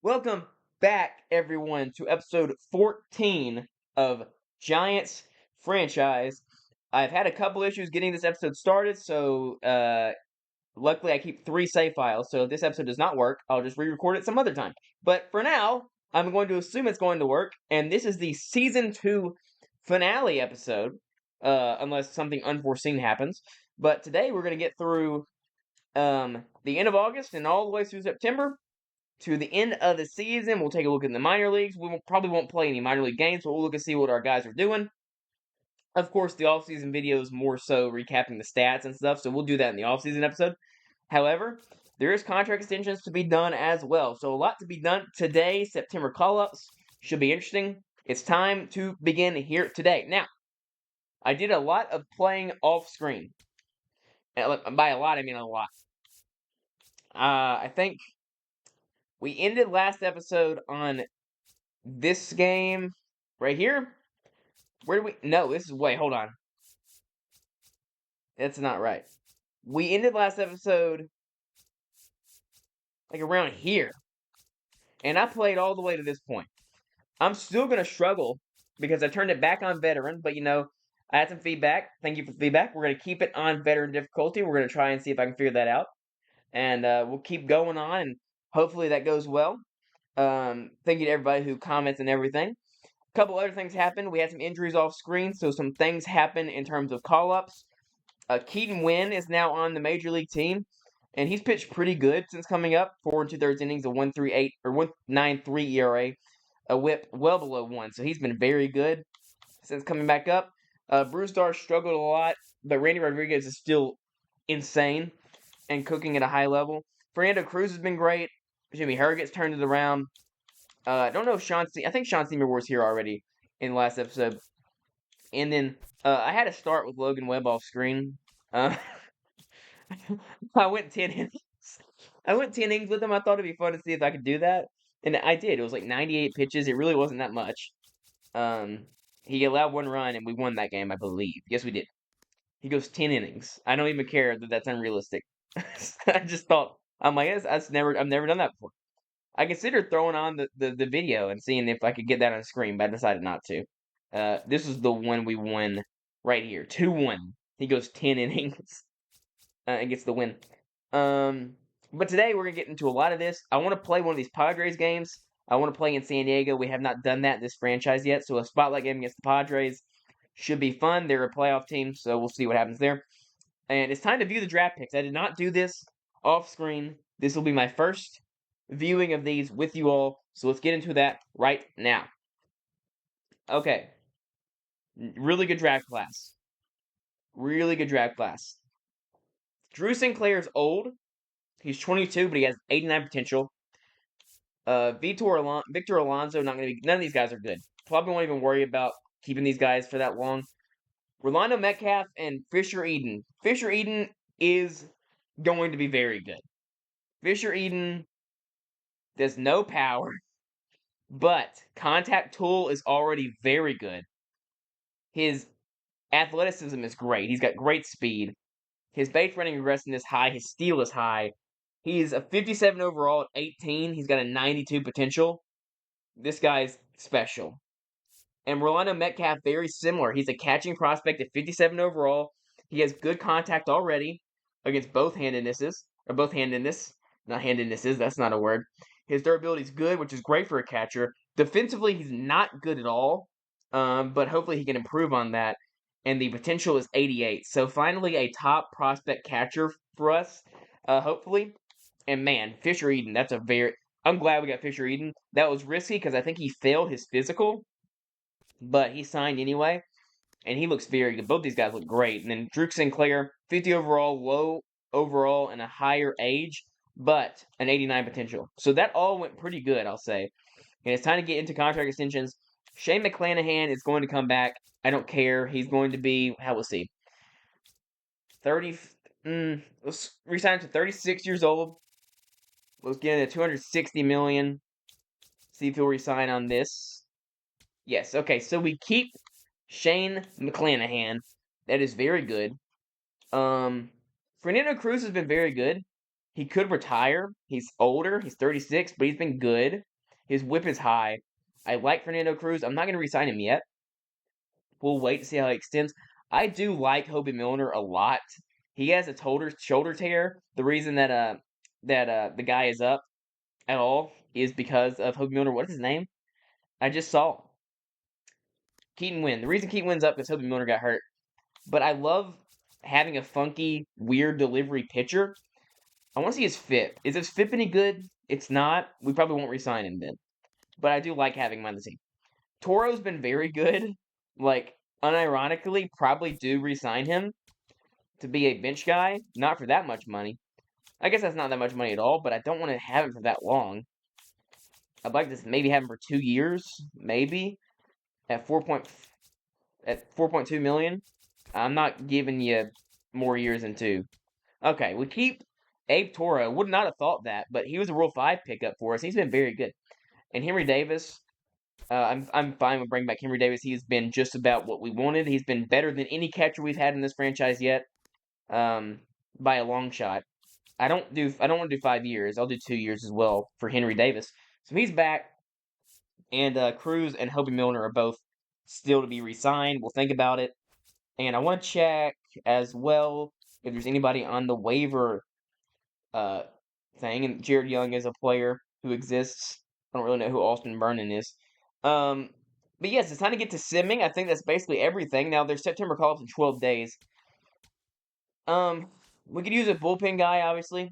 Welcome back, everyone, to episode 14 of Giants Franchise. I've had a couple issues getting this episode started, so luckily I keep 3 save files, so if this episode does not work, I'll just re-record it some other time. But for now, I'm going to assume it's going to work, and this is the Season 2 finale episode, unless something unforeseen happens. But today we're going to get through the end of August and all the way through September to the end of the season. We'll take a look in the minor leagues. Probably won't play any minor league games, but we'll look and see what our guys are doing. Of course, the off-season video is more so recapping the stats and stuff, so we'll do that in the off-season episode. However, there is contract extensions to be done as well, so a lot to be done today. September call-ups should be interesting. It's time to begin here today. Now, I did a lot of playing off-screen. By a lot, I mean a lot. I think we ended last episode on this game right here. Where do we? No, this is. Wait, hold on. That's not right. We ended last episode like around here. And I played all the way to this point. I'm still going to struggle because I turned it back on veteran, but I had some feedback. Thank you for feedback. We're going to keep it on veteran difficulty. We're going to try and see if I can figure that out. And we'll keep going on, and hopefully that goes well. Thank you to everybody who comments and everything. A couple other things happened. We had some injuries off screen, so some things happened in terms of call-ups. Keaton Wynn is now on the major league team, and he's pitched pretty good since coming up. 4 2/3 innings, a 1.38 or 1.93 ERA, a WHIP well below 1. So he's been very good since coming back up. Bruce Darr struggled a lot, but Randy Rodriguez is still insane and cooking at a high level. Fernando Cruz has been great. Jimmy Herget's turned it around. I don't know if I think Sean Seymour was here already in the last episode. And then I had to start with Logan Webb off screen. I went 10 innings. I went 10 innings with him. I thought it'd be fun to see if I could do that. And I did. It was like 98 pitches. It really wasn't that much. He allowed 1 run, and we won that game, I believe. Yes, we did. He goes 10 innings. I don't even care that that's unrealistic. I just thought, I'm like, I've never done that before. I considered throwing on the video and seeing if I could get that on screen, but I decided not to. This is the one we won right here. 2-1. He goes 10 innings and gets the win. But today we're going to get into a lot of this. I want to play one of these Padres games. I want to play in San Diego. We have not done that in this franchise yet, so a spotlight game against the Padres should be fun. They're a playoff team, so we'll see what happens there. And it's time to view the draft picks. I did not do this off screen. This will be my first viewing of these with you all, so let's get into that right now. Okay. Really good draft class. Really good draft class. Drew Sinclair's old. He's 22, but he has 89 potential. Victor Alonso, not going to be. None of these guys are good. Probably won't even worry about keeping these guys for that long. Rolando Metcalf and Fisher Eden. Fisher Eden is going to be very good. Fisher Eden there's no power, but contact tool is already very good. His athleticism is great. He's got great speed. His base running regression is high. His steal is high. He's a 57 overall at 18. He's got a 92 potential. This guy's special. And Rolando Metcalf, very similar. He's a catching prospect at 57 overall. He has good contact already against both handednesses. Not handednesses, that's not a word. His durability is good, which is great for a catcher. Defensively, he's not good at all, but hopefully he can improve on that. And the potential is 88. So finally, a top prospect catcher for us, hopefully. And man, Fisher Eden, I'm glad we got Fisher Eden. That was risky because I think he failed his physical, but he signed anyway, and he looks very good. Both these guys look great. And then Drew Sinclair, 50 overall, low overall, and a higher age, but an 89 potential. So that all went pretty good, I'll say. And it's time to get into contract extensions. Shane McClanahan is going to come back. I don't care. He's going to be, how we'll see, 30. Let's resign to 36 years old. Let's get into $260 million. See if he'll resign on this. Yes, okay, so we keep Shane McClanahan. That is very good. Fernando Cruz has been very good. He could retire. He's older. He's 36, but he's been good. His whip is high. I like Fernando Cruz. I'm not going to re-sign him yet. We'll wait to see how he extends. I do like Hobie Milner a lot. He has a shoulder tear. The reason that the guy is up at all is because of Hobie Milner. What is his name? I just saw Keaton Wynn. The reason Keaton Wynn's up is Hobie Milner got hurt. But I love having a funky, weird delivery pitcher. I want to see his FIP. Is his FIP any good? It's not. We probably won't re-sign him then. But I do like having him on the team. Toro's been very good. Like, unironically, probably do re-sign him to be a bench guy. Not for that much money. I guess that's not that much money at all, but I don't want to have him for that long. I'd like to maybe have him for 2 years, maybe, at 4.2 million. I'm not giving you more years than 2. Okay, we keep Abe Toro. Would not have thought that, but he was a Rule 5 pickup for us. He's been very good. And Henry Davis, I'm fine with bringing back Henry Davis. He's been just about what we wanted. He's been better than any catcher we've had in this franchise yet, by a long shot. I don't want to do 5 years. I'll do 2 years as well for Henry Davis. So he's back, and Cruz and Hobie Milner are both still to be re-signed. We'll think about it. And I want to check as well if there's anybody on the waiver thing. And Jared Young is a player who exists. I don't really know who Austin Vernon is. But yes, it's time to get to simming. I think that's basically everything. Now, there's September call-ups in 12 days. We could use a bullpen guy, obviously,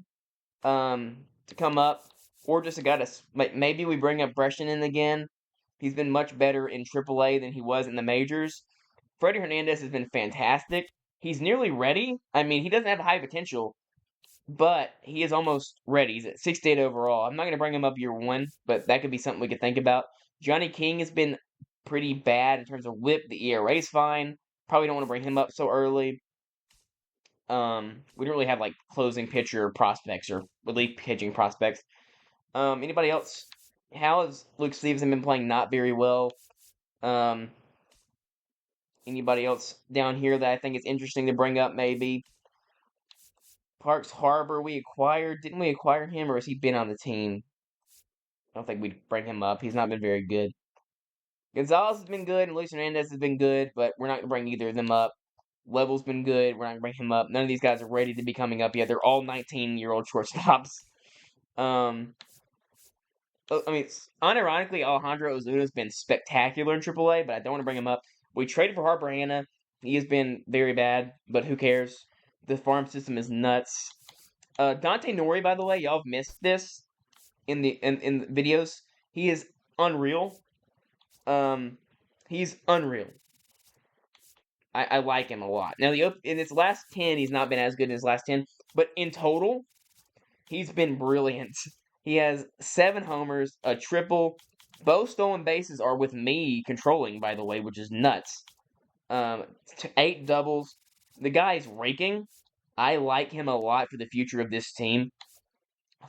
to come up. Or just a guy to... Maybe we bring up Brescian in again. He's been much better in AAA than he was in the majors. Freddie Hernandez has been fantastic. He's nearly ready. I mean, he doesn't have high potential, but he is almost ready. He's at 68 overall. I'm not going to bring him up year 1, but that could be something we could think about. Johnny King has been pretty bad in terms of whip. The ERA is fine. Probably don't want to bring him up so early. We don't really have like closing pitcher prospects or relief pitching prospects. Anybody else? How has Luke Stevenson been playing? Not very well. Anybody else down here that I think is interesting to bring up? Maybe Parks Harbor. We acquired. Didn't we acquire him, or has he been on the team? I don't think we'd bring him up. He's not been very good. Gonzalez has been good, and Luis Hernandez has been good, but we're not going to bring either of them up. Level's been good. We're not going to bring him up. None of these guys are ready to be coming up yet. They're all 19-year-old shortstops. I mean, unironically, Alejandro Ozuna has been spectacular in AAA, but I don't want to bring him up. We traded for Harper Hanna. He has been very bad, but who cares? The farm system is nuts. Dante Nori, by the way, y'all have missed this in the videos. He is unreal. He's unreal. I like him a lot. Now, in his last 10, he's not been as good in his last 10, but in total, he's been brilliant. He has 7 homers, a triple. Both stolen bases are with me controlling, by the way, which is nuts. 8 doubles. The guy's raking. I like him a lot for the future of this team.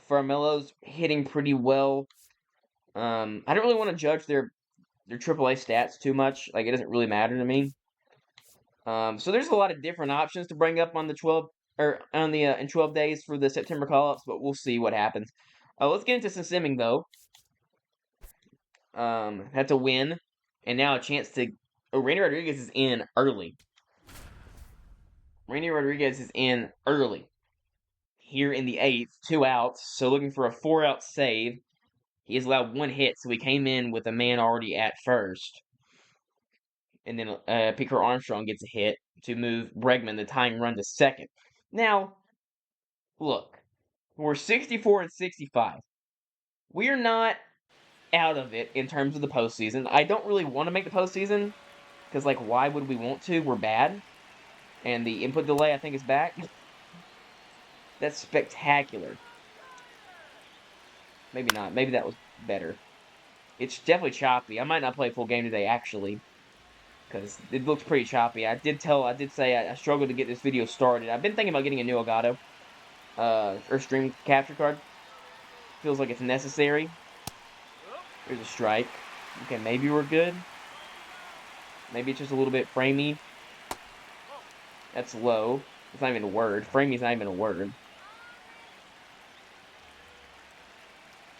Farmelo's hitting pretty well. I don't really want to judge their AAA stats too much. Like, it doesn't really matter to me. So there's a lot of different options to bring up on the 12 or on the in 12 days for the September call-ups, but we'll see what happens. Let's get into some simming though. That's a win, and now a chance to. Oh, Randy Rodriguez is in early. Randy Rodriguez is in early. Here in the 8th, 2 outs, so looking for a 4-out save. He has allowed 1 hit, so he came in with a man already at first. And then Picker Armstrong gets a hit to move Bregman, the tying run, to second. Now, look, we're 64 and 65. We're not out of it in terms of the postseason. I don't really want to make the postseason, because, like, why would we want to? We're bad. And the input delay, I think, is back. That's spectacular. Maybe not. Maybe that was better. It's definitely choppy. I might not play a full game today, actually, because it looks pretty choppy. I did say I struggled to get this video started. I've been thinking about getting a new Elgato, or stream capture card. Feels like it's necessary. There's a strike. Okay, maybe we're good. Maybe it's just a little bit framey. That's low. It's not even a word. Framey's not even a word.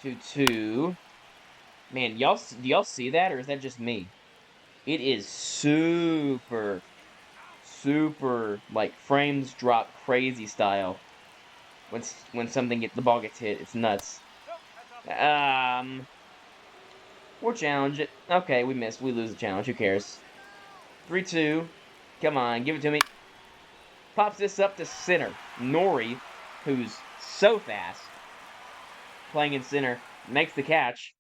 2-2. Man, do y'all see that, or is that just me? It is super, like frames drop crazy style when the ball gets hit. It's nuts. We'll challenge it. Okay, we missed. We lose the challenge. Who cares? 3-2. Come on, give it to me. Pops this up to center. Nori, who's so fast, playing in center, makes the catch,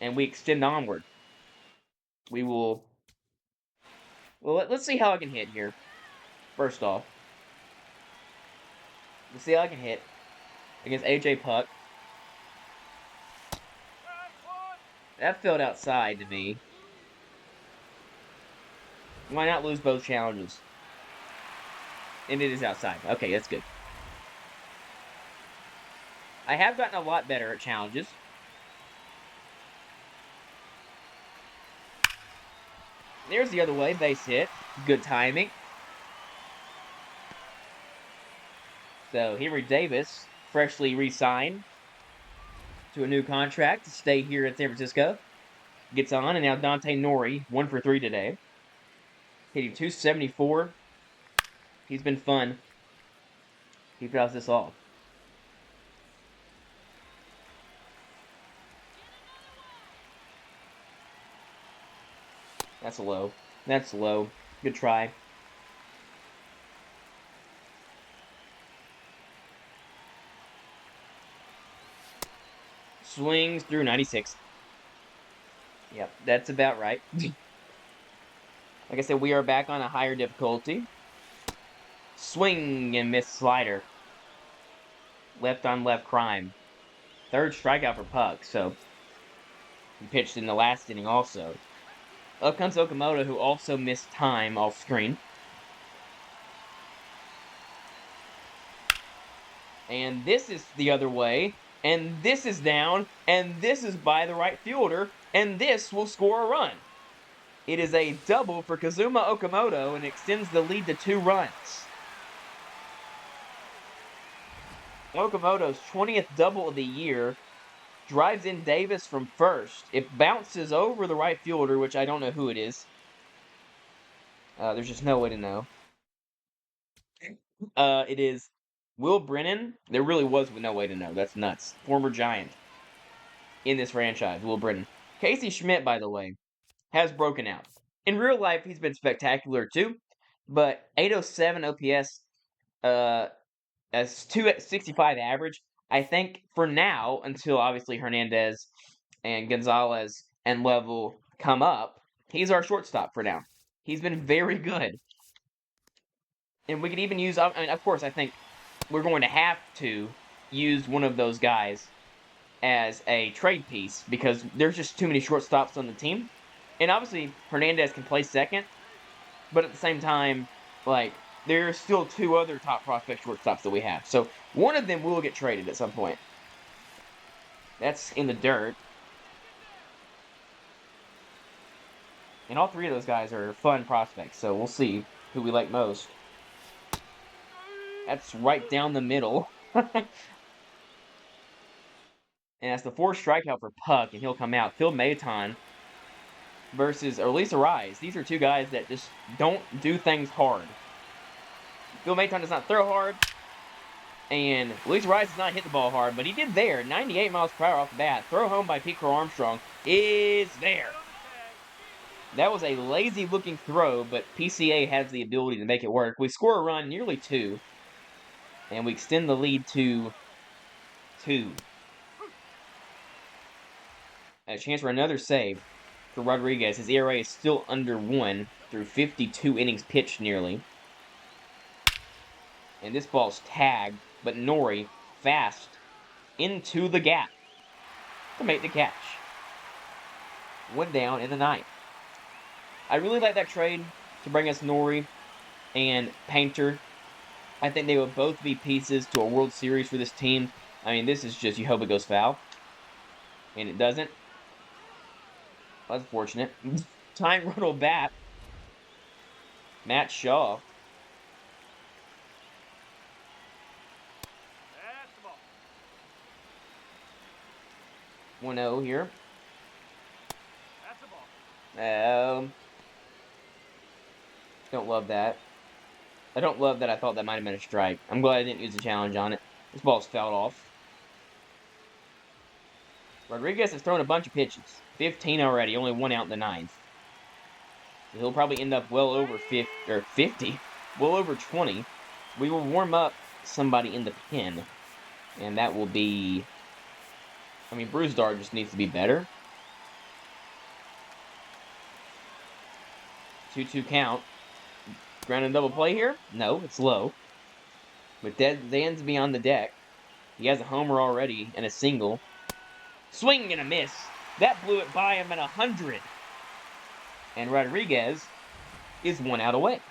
and we extend onward. We will. Well, let's see how I can hit here. First off, let's see how I can hit against AJ Puck. That felt outside to me. Why not lose both challenges? And it is outside. Okay, that's good. I have gotten a lot better at challenges. There's the other way, base hit. Good timing. So Henry Davis, freshly re-signed to a new contract to stay here in San Francisco, gets on, and now Dante Nori, 1 for 3 today. Hitting 274. He's been fun. He fouls this off. That's low. That's low. Good try. Swings through 96. Yep, that's about right. Like I said, we are back on a higher difficulty. Swing and miss slider. Left on left crime. Third strikeout for Puck, so he pitched in the last inning also. Up comes Okamoto, who also missed time off screen. And this is the other way. And this is down. And this is by the right fielder. And this will score a run. It is a double for Kazuma Okamoto and extends the lead to 2 runs. Okamoto's 20th double of the year. Drives in Davis from first. It bounces over the right fielder, which I don't know who it is. There's just no way to know. It is Will Brennan. There really was no way to know. That's nuts. Former Giant in this franchise, Will Brennan. Casey Schmidt, by the way, has broken out. In real life, he's been spectacular too, but 807 OPS, as 265 average. I think for now, until obviously Hernandez and Gonzalez and Level come up, he's our shortstop for now. He's been very good. And we could even use, I mean, of course, I think we're going to have to use one of those guys as a trade piece because there's just too many shortstops on the team. And obviously, Hernandez can play second, but at the same time, like, there's still 2 other top prospect shortstops that we have. So one of them will get traded at some point. That's in the dirt. And all 3 of those guys are fun prospects, so we'll see who we like most. That's right down the middle. And that's the 4th strikeout for Puck, and he'll come out. Phil Maton versus Elisa Rise. These are 2 guys that just don't do things hard. Phil Maton does not throw hard, and Elisa Rise does not hit the ball hard, but he did there. 98 miles per hour off the bat. Throw home by Pete Crow Armstrong is there. That was a lazy-looking throw, but PCA has the ability to make it work. We score a run, nearly 2, and we extend the lead to 2. A chance for another save for Rodriguez. His ERA is still under 1 through 52 innings pitched nearly. And this ball's tagged, but Nori fast into the gap to make the catch. 1 down in the 9th. I really like that trade to bring us Nori and Painter. I think they will both be pieces to a World Series for this team. I mean, this is just, you hope it goes foul. And it doesn't. That's fortunate. Tying run will bat. Matt Shaw. 1-0 here. Don't love that. I don't love that I thought that might have been a strike. I'm glad I didn't use a challenge on it. This ball's fouled off. Rodriguez has thrown a bunch of pitches. 15 already, only 1 out in the 9th. So he'll probably end up well over 50, well over 20. We will warm up somebody in the pen, and that will be... I mean, Brewstar just needs to be better. 2-2 count. Ground and double play here? No, it's low. With Dansby on the deck, he has a homer already and a single. Swing and a miss. That blew it by him at 100. And Rodriguez is 1 out away.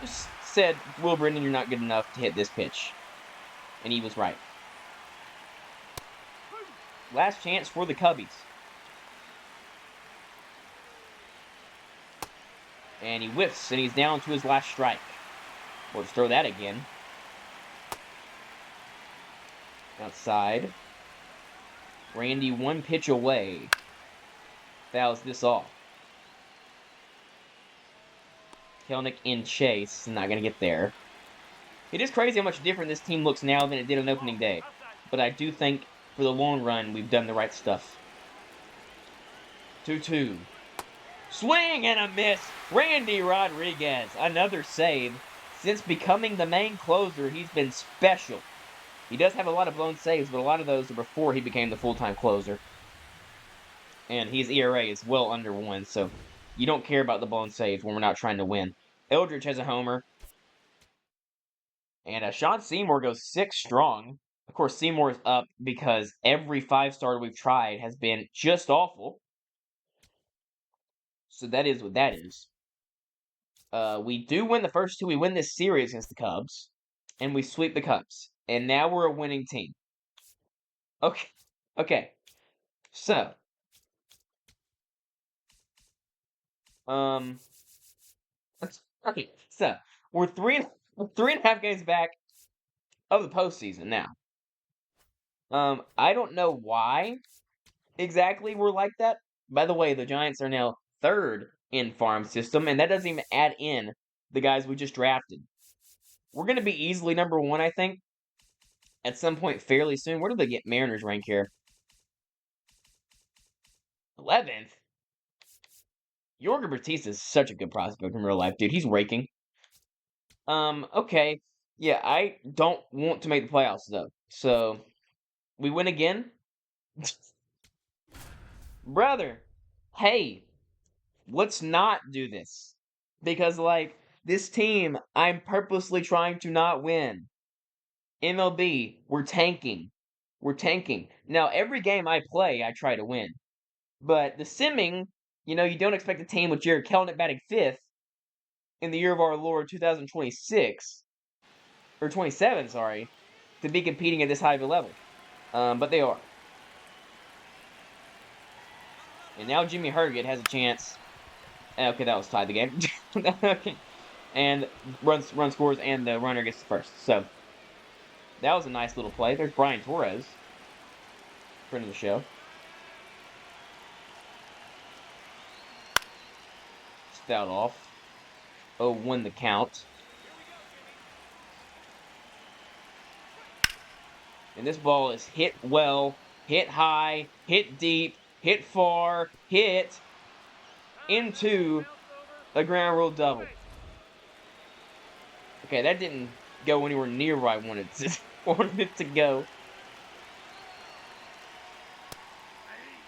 Just said, Will Brendan, you're not good enough to hit this pitch. And he was right. Last chance for the Cubbies. And he whiffs, and he's down to his last strike. We'll just throw that again. Outside. Randy 1 pitch away. Fouls this off. Kelnick in chase. Not going to get there. It is crazy how much different this team looks now than it did on opening day. But I do think, for the long run, we've done the right stuff. 2-2. Swing and a miss. Randy Rodriguez. Another save. Since becoming the main closer, he's been special. He does have a lot of blown saves, but a lot of those are before he became the full-time closer. And his ERA is well under 1, so you don't care about the blown saves when we're not trying to win. Eldridge has a homer. And Sean Seymour goes 6 strong. Of course, Seymour's up because every 5-starter we've tried has been just awful. So that is what that is. We do win the first 2. We win this series against the Cubs. And we sweep the Cubs. And now we're a winning team. Okay. So. Okay. So, we're 3.5 games back of the postseason now. I don't know why exactly we're like that. By the way, the Giants are now 3rd in farm system, and that doesn't even add in the guys we just drafted. We're going to be easily number 1, I think, at some point fairly soon. Where do they get Mariners rank here? 11th? Yorger Batista is such a good prospect in real life, dude. He's raking. Okay. Yeah, I don't want to make the playoffs, though. So, we win again? Brother, hey, let's not do this. Because, like, this team, I'm purposely trying to not win. MLB, we're tanking. We're tanking. Now, every game I play, I try to win. But the simming, you don't expect a team with Jared Kelenic batting 5th in the year of our Lord 2026, or 27, sorry, to be competing at this high of a level. But they are. And now Jimmy Herget has a chance. Okay, that was tied the game. Okay. And run scores, and the runner gets the first. So, that was a nice little play. There's Brian Torres, friend of the show. It's fouled off. 0-1 the count. And this ball is hit well, hit high, hit deep, hit far, hit into a ground rule double. Okay, that didn't go anywhere near where I wanted it to go.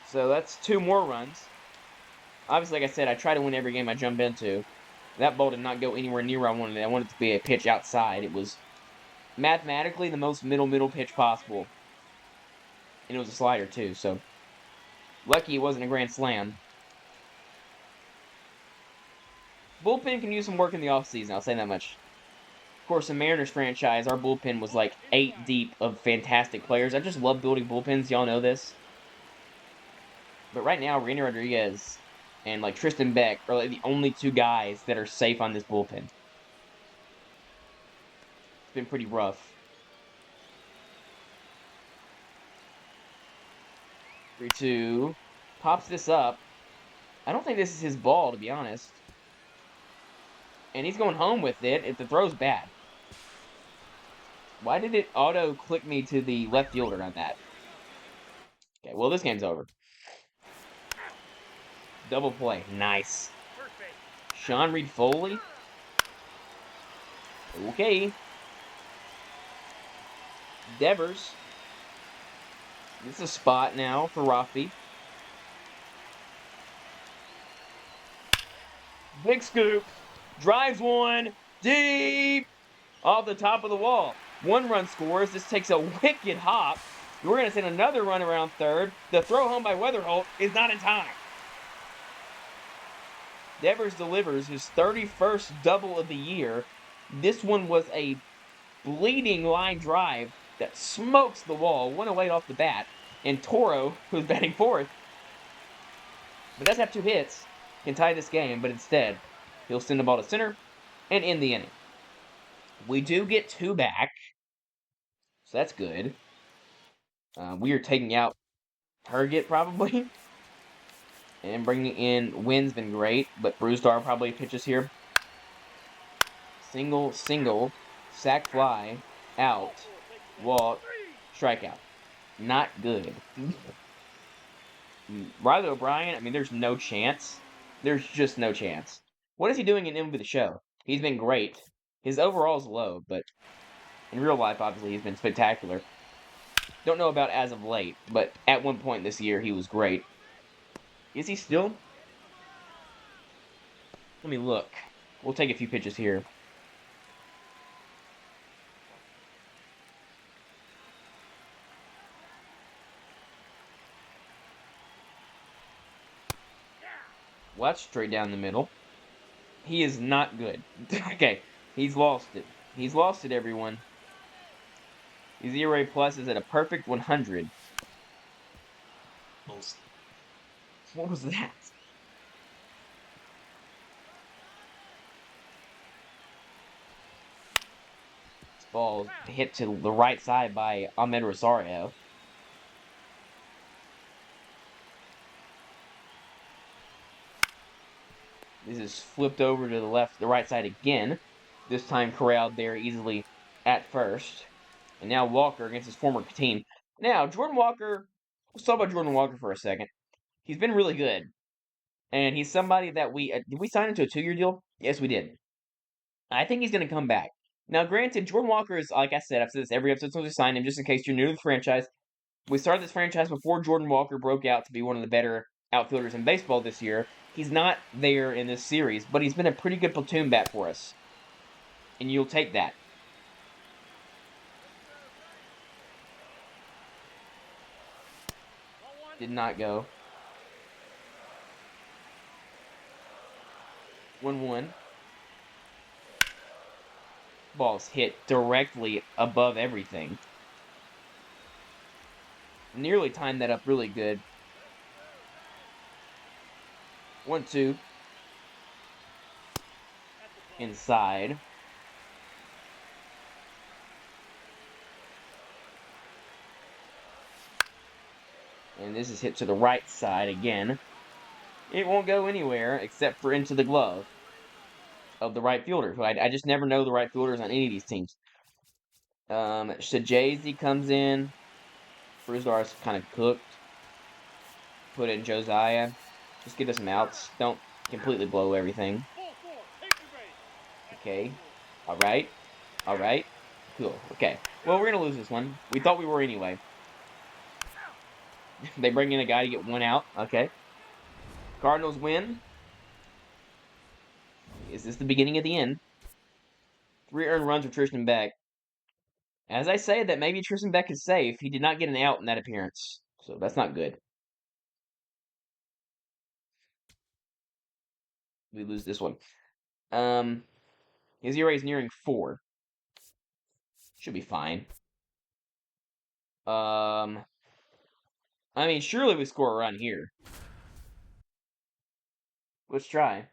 So that's 2 more runs. Obviously, like I said, I try to win every game I jump into. That ball did not go anywhere near where I wanted it. I wanted it to be a pitch outside. It was mathematically the most middle pitch possible. And it was a slider, too, so lucky it wasn't a grand slam. Bullpen can use some work in the offseason, I'll say that much. Of course, the Mariners franchise, our bullpen was like 8 deep of fantastic players. I just love building bullpens, y'all know this. But right now, Randy Rodriguez and like Tristan Beck are like the only 2 guys that are safe on this bullpen. It's been pretty rough. 3-2. Pops this up. I don't think this is his ball, to be honest. And he's going home with it if the throw's bad. Why did it auto-click me to the left fielder on that? Okay, well, this game's over. Double play. Nice. Sean Reed Foley. Okay. Devers. This is a spot now for Rafi. Big scoop. Drives one. Deep. Off the top of the wall. 1 run scores. This takes a wicked hop. We're going to send another run around third. The throw home by Weatherholt is not in time. Devers delivers his 31st double of the year. This one was a bleeding line drive that smokes the wall, 108 off the bat. And Toro, who's batting fourth, but does have 2 hits, can tie this game, but instead, he'll send the ball to center and end the inning. We do get 2 back, so that's good. We are taking out Target, probably. And bringing in Wynn's been great, but Brewstar probably pitches here. Single, sac fly, out, walk, strikeout. Not good. Riley O'Brien, I mean, there's no chance. There's just no chance. What is he doing in MLB The Show? He's been great. His overall's low, but in real life, obviously, he's been spectacular. Don't know about as of late, but at one point this year, he was great. Is he still? Let me look. We'll take a few pitches here. Watch straight down the middle. He is not good. Okay, he's lost it. He's lost it, everyone. His ERA plus is at a perfect 100. What was that? This ball hit to the right side by Ahmed Rosario. This is flipped over to the right side again. This time corralled there easily at first. And now Walker against his former team. Now, Jordan Walker, let's talk about Jordan Walker for a second. He's been really good. And he's somebody that did we sign him to a 2-year deal? Yes, we did. I think he's going to come back. Now, granted, Jordan Walker is, like I said, I've said this every episode since we signed him, just in case you're new to the franchise. We started this franchise before Jordan Walker broke out to be one of the better outfielders in baseball this year. He's not there in this series, but he's been a pretty good platoon bat for us. And you'll take that. Did not go. 1-1. Ball's hit directly above everything. Nearly timed that up really good. 1-2. Inside. And this is hit to the right side again. It won't go anywhere except for into the glove of the right fielder. Who I just never know the right fielders on any of these teams. Shajazy comes in. Brewstar's kind of cooked. Put in Josiah. Just get us some outs. Don't completely blow everything. Okay. Alright. Alright. Cool. Okay. Well, we're going to lose this one. We thought we were anyway. They bring in a guy to get 1 out. Okay. Cardinals win. Is this the beginning of the end? 3 earned runs for Tristan Beck. As I say that maybe Tristan Beck is safe, he did not get an out in that appearance. So that's not good. We lose this one. His ERA is nearing 4. Should be fine. I mean, surely we score a run here. Let's try.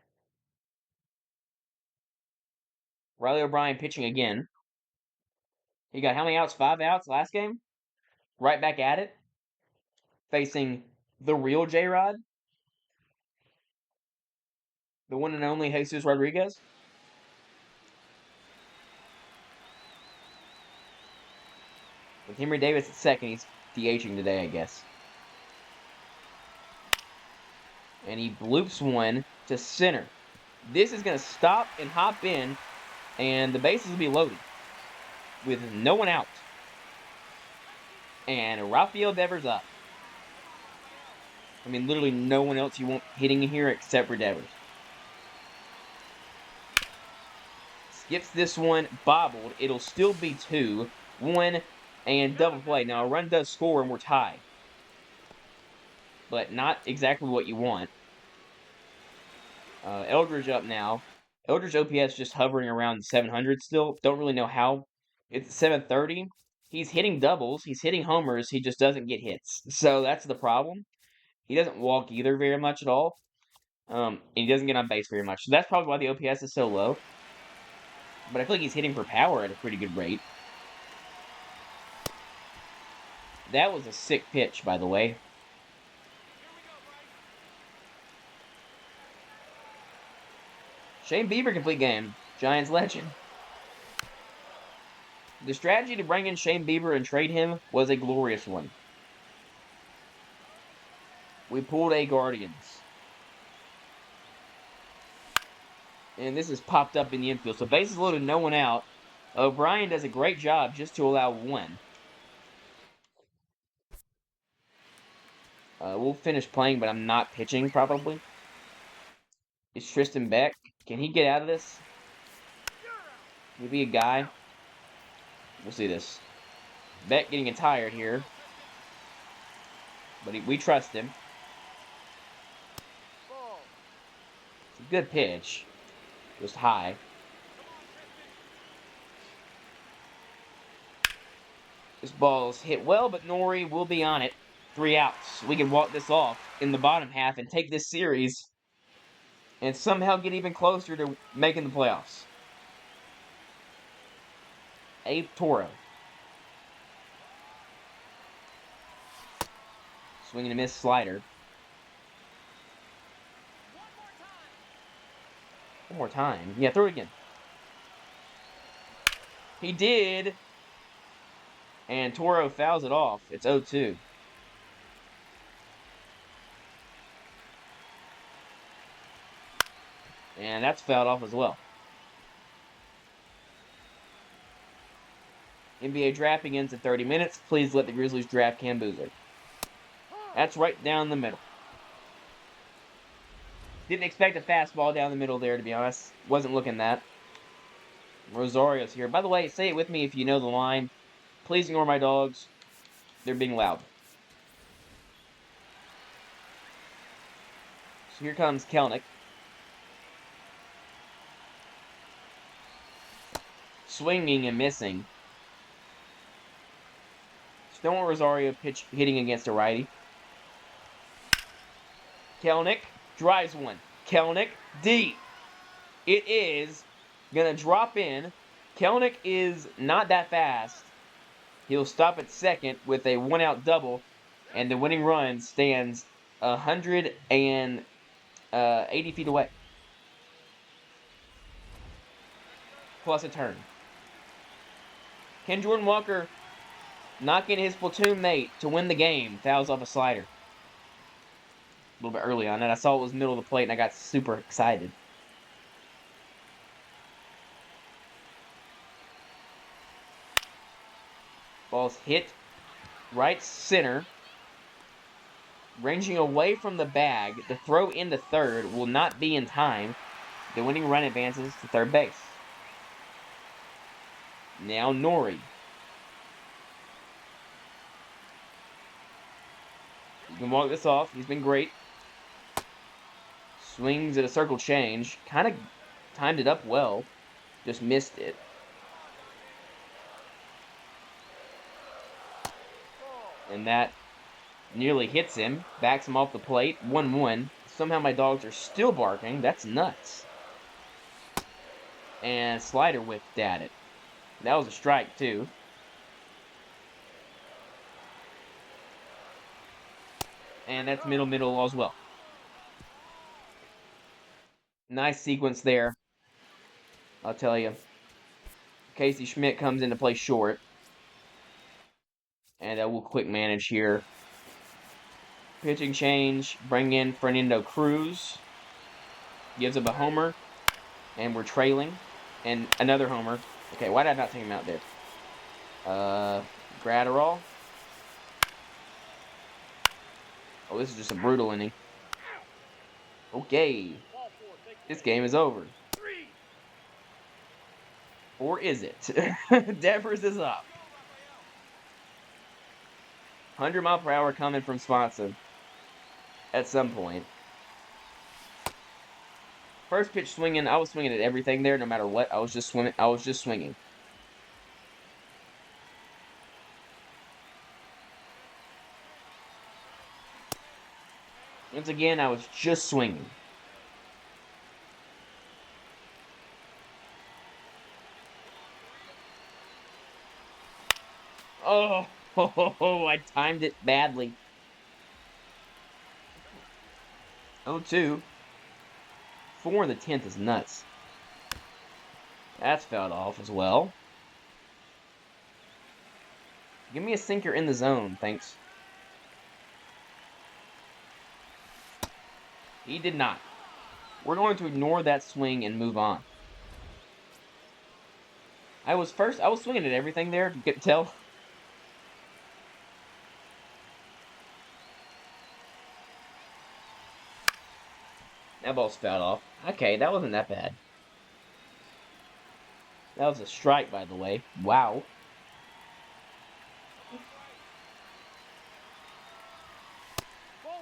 Riley O'Brien pitching again. He got how many outs? 5 outs last game? Right back at it. Facing The real J-Rod? The one and only Jesus Rodriguez? With Henry Davis at second, he's DHing today, I guess. And he bloops one to center. This is going to stop and hop in, and the bases will be loaded with no one out. And Rafael Devers up. I mean, literally no one else you want hitting in here except for Devers. Skips this one, bobbled. It'll still be 2-1, and double play. Now, a run does score, and we're tied. But not exactly what you want. Eldridge up now. Eldridge OPS just hovering around 700 still. Don't really know how. It's 730. He's hitting doubles. He's hitting homers. He just doesn't get hits. So that's the problem. He doesn't walk either very much at all. And he doesn't get on base very much. So that's probably why the OPS is so low. But I feel like he's hitting for power at a pretty good rate. That was a sick pitch, by the way. Shane Bieber complete game. Giants legend. The strategy to bring in Shane Bieber and trade him was a glorious one. We pulled a Guardians. And this is popped up in the infield. So bases loaded, no one out. O'Brien does a great job just to allow one. We'll finish playing, but I'm not pitching, probably. It's Tristan Beck. Can he get out of this? Maybe a guy. We'll see this. Beck getting tired here. But we trust him. It's a good pitch. Just high. This ball's hit well, but Nori will be on it. 3 outs. We can walk this off in the bottom half and take this series and somehow get even closer to making the playoffs. Abe Toro. Swinging a miss slider. One more time. Yeah, throw it again. He did. And Toro fouls it off. It's 0-2. And that's fouled off as well. NBA draft begins in 30 minutes. Please let the Grizzlies draft Cam Boozer. That's right down the middle. Didn't expect a fastball down the middle there, to be honest. Wasn't looking that. Rosario's here. By the way, say it with me if you know the line. Please ignore my dogs. They're being loud. So here comes Kelnick. Swinging and missing. Still want Rosario pitch hitting against a righty. Kelnick drives one. Kelnick deep. It is going to drop in. Kelnick is not that fast. He'll stop at second with a 1-out double, and the winning run stands 180 feet away. Plus a turn. Can Jordan Walker knock in his platoon mate to win the game? Fouls off a slider. A little bit early on it. I saw it was middle of the plate, and I got super excited. Ball's hit right center. Ranging away from the bag. The throw into third will not be in time. The winning run advances to third base. Now Nori. You can walk this off. He's been great. Swings at a circle change. Kind of timed it up well. Just missed it. And that nearly hits him. Backs him off the plate. 1-1. Somehow my dogs are still barking. That's nuts. And slider whipped at it. That was a strike, too. And that's middle as well. Nice sequence there, I'll tell you. Casey Schmidt comes in to play short. And we'll quick manage here. Pitching change, bring in Fernando Cruz. Gives up a homer, and we're trailing. And another homer. Okay, why did I not take him out there? Gratterall. Oh, this is just a brutal inning. Okay. This game is over. Or is it? Devers is up. 100-mile-per-hour coming from Swanson at some point. First pitch swinging, I was swinging at everything there, no matter what. I was just swinging. Once again, I was just swinging. Oh, I timed it badly. 0-2. 4 in the 10th is nuts. That's fouled off as well. Give me a sinker in the zone, thanks. He did not. We're going to ignore that swing and move on. I was swinging at everything there, you could tell. That ball's fouled off. Okay, that wasn't that bad. That was a strike, by the way. Wow.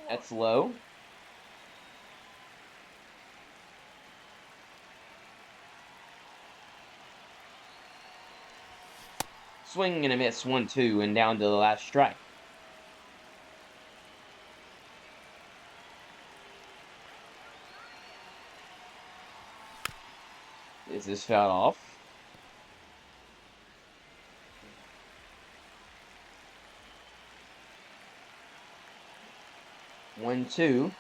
That's low. Swing and a miss, 1-2, and down to the last strike. This is fouled off. One, two.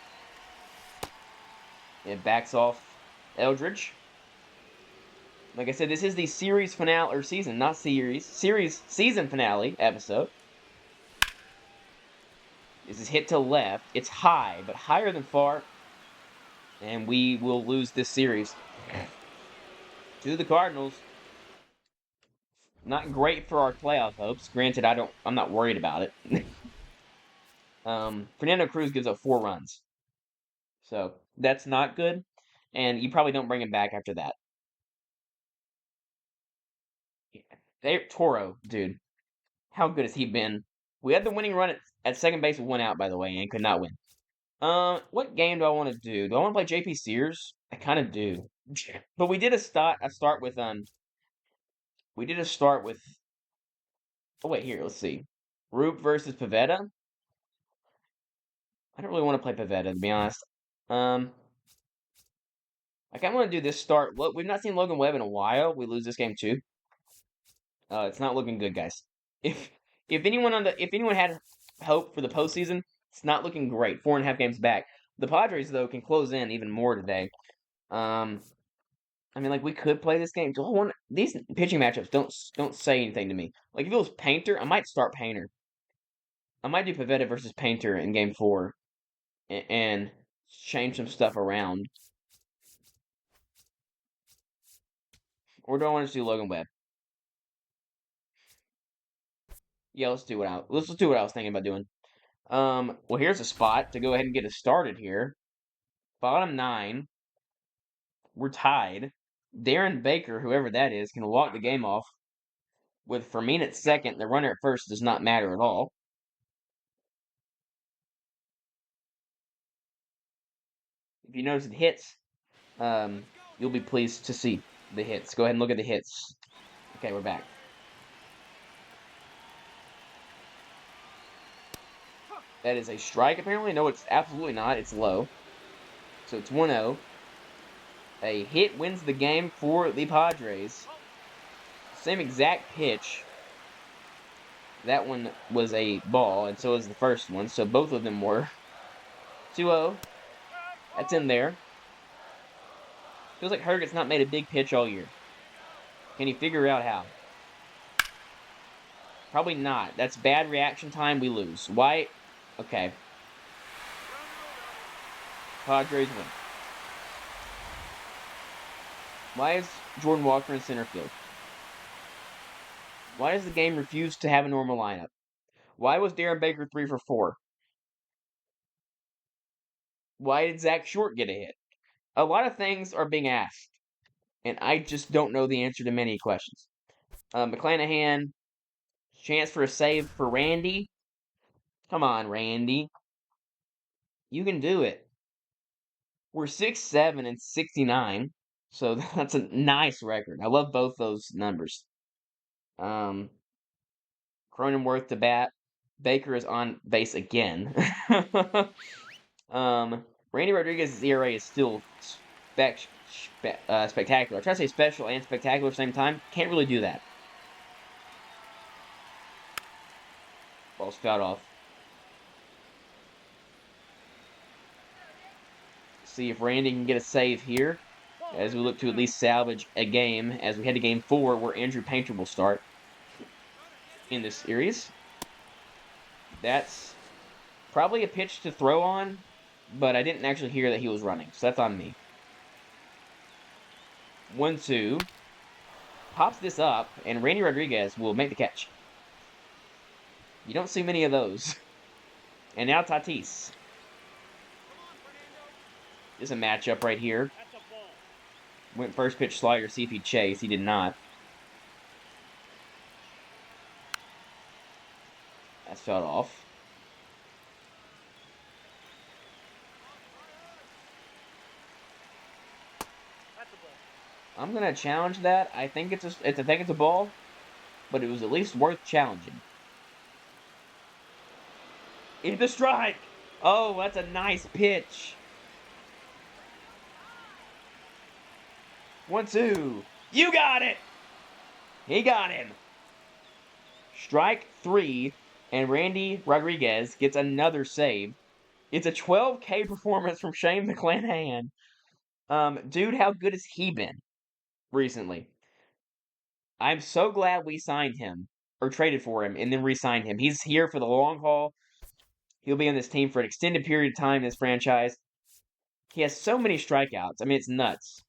It backs off Eldridge. Like I said, this is the series finale, or season, not series. Season finale episode. This is hit to left. It's high, but higher than far. And we will lose this series to the Cardinals. Not great for our playoff hopes. Granted, I'm not worried about it. Fernando Cruz gives up 4 runs. So, that's not good. And you probably don't bring him back after that. Toro, dude. How good has he been? We had the winning run at second base with 1 out, by the way, and could not win. What game do I want to do? Do I want to play JP Sears? I kind of do. But we did a start with we did a start with oh wait, here, let's see. Roop versus Pavetta. I don't really want to play Pavetta, to be honest. I kind of want to do this start. Look, we've not seen Logan Webb in a while. We lose this game too. It's not looking good, guys. If anyone had hope for the postseason, it's not looking great. 4.5 games back. The Padres though can close in even more today. I mean, like, we could play this game. Do I want these pitching matchups? Don't say anything to me. Like, if it was Painter, I might start Painter. I might do Pavetta versus Painter in Game 4 and change some stuff around. Or do I want to do Logan Webb? Yeah, let's do what I was thinking about doing. Well, here's a spot to go ahead and get us started here. Bottom 9. We're tied. Darren Baker, whoever that is, can walk the game off. With Fermin at second, the runner at first does not matter at all. If you notice the hits, you'll be pleased to see the hits. Go ahead and look at the hits. Okay, we're back. That is a strike, apparently. No, it's absolutely not. It's low. So it's 1-0. A hit wins the game for the Padres. Same exact pitch. That one was a ball, and so was the first one. So both of them were. 2-0. That's in there. Feels like Herget's not made a big pitch all year. Can he figure out how? Probably not. That's bad reaction time. We lose. Why? Okay. Padres win. Why is Jordan Walker in center field? Why does the game refuse to have a normal lineup? Why was Darren Baker 3 for 4? Why did Zach Short get a hit? A lot of things are being asked, and I just don't know the answer to many questions. McClanahan, chance for a save for Randy. Come on, Randy. You can do it. We're 6-7 and 69, so that's a nice record. I love both those numbers. Cronenworth to bat. Baker is on base again. Randy Rodriguez's ERA is still spectacular. I try to say special and spectacular at the same time. Can't really do that. Ball's fouled off. See if Randy can get a save here as we look to at least salvage a game as we head to game 4 where Andrew Painter will start in this series. That's probably a pitch to throw on, but I didn't actually hear that he was running, so that's on me. 1-2. Pops this up, and Randy Rodriguez will make the catch. You don't see many of those. And now Tatis. There's a matchup right here. Went first pitch slider, see if he'd chase. He did not. That's fouled off. I'm gonna challenge that. I think it's a ball, but it was at least worth challenging. Into the strike. Oh, that's a nice pitch. 1-2. You got it. He got him. Strike 3, and Randy Rodriguez gets another save. It's a 12K performance from Shane McClanahan. Dude, how good has he been recently? I'm so glad we signed him, or traded for him, and then re-signed him. He's here for the long haul. He'll be on this team for an extended period of time in this franchise. He has so many strikeouts. I mean, it's nuts.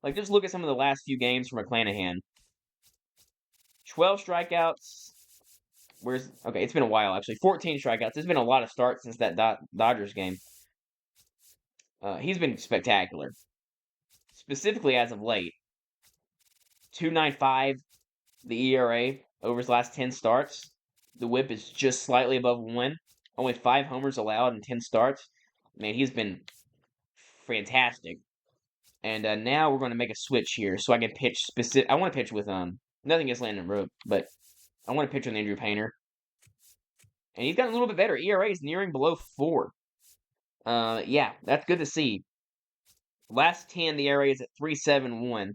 Like, just look at some of the last few games from McClanahan. 12 strikeouts. Okay, it's been a while, actually. 14 strikeouts. There's been a lot of starts since that Dodgers game. He's been spectacular. Specifically as of late. 2.95 the ERA over his last 10 starts. The whip is just slightly above 1. Only 5 homers allowed in 10 starts. Man, he's been fantastic. And now we're going to make a switch here so I can pitch specific. I want to pitch with nothing against Landon Rope, but I want to pitch with Andrew Painter. And he's gotten a little bit better. ERA is nearing below 4. Yeah, that's good to see. Last 10, the ERA is at 3.71.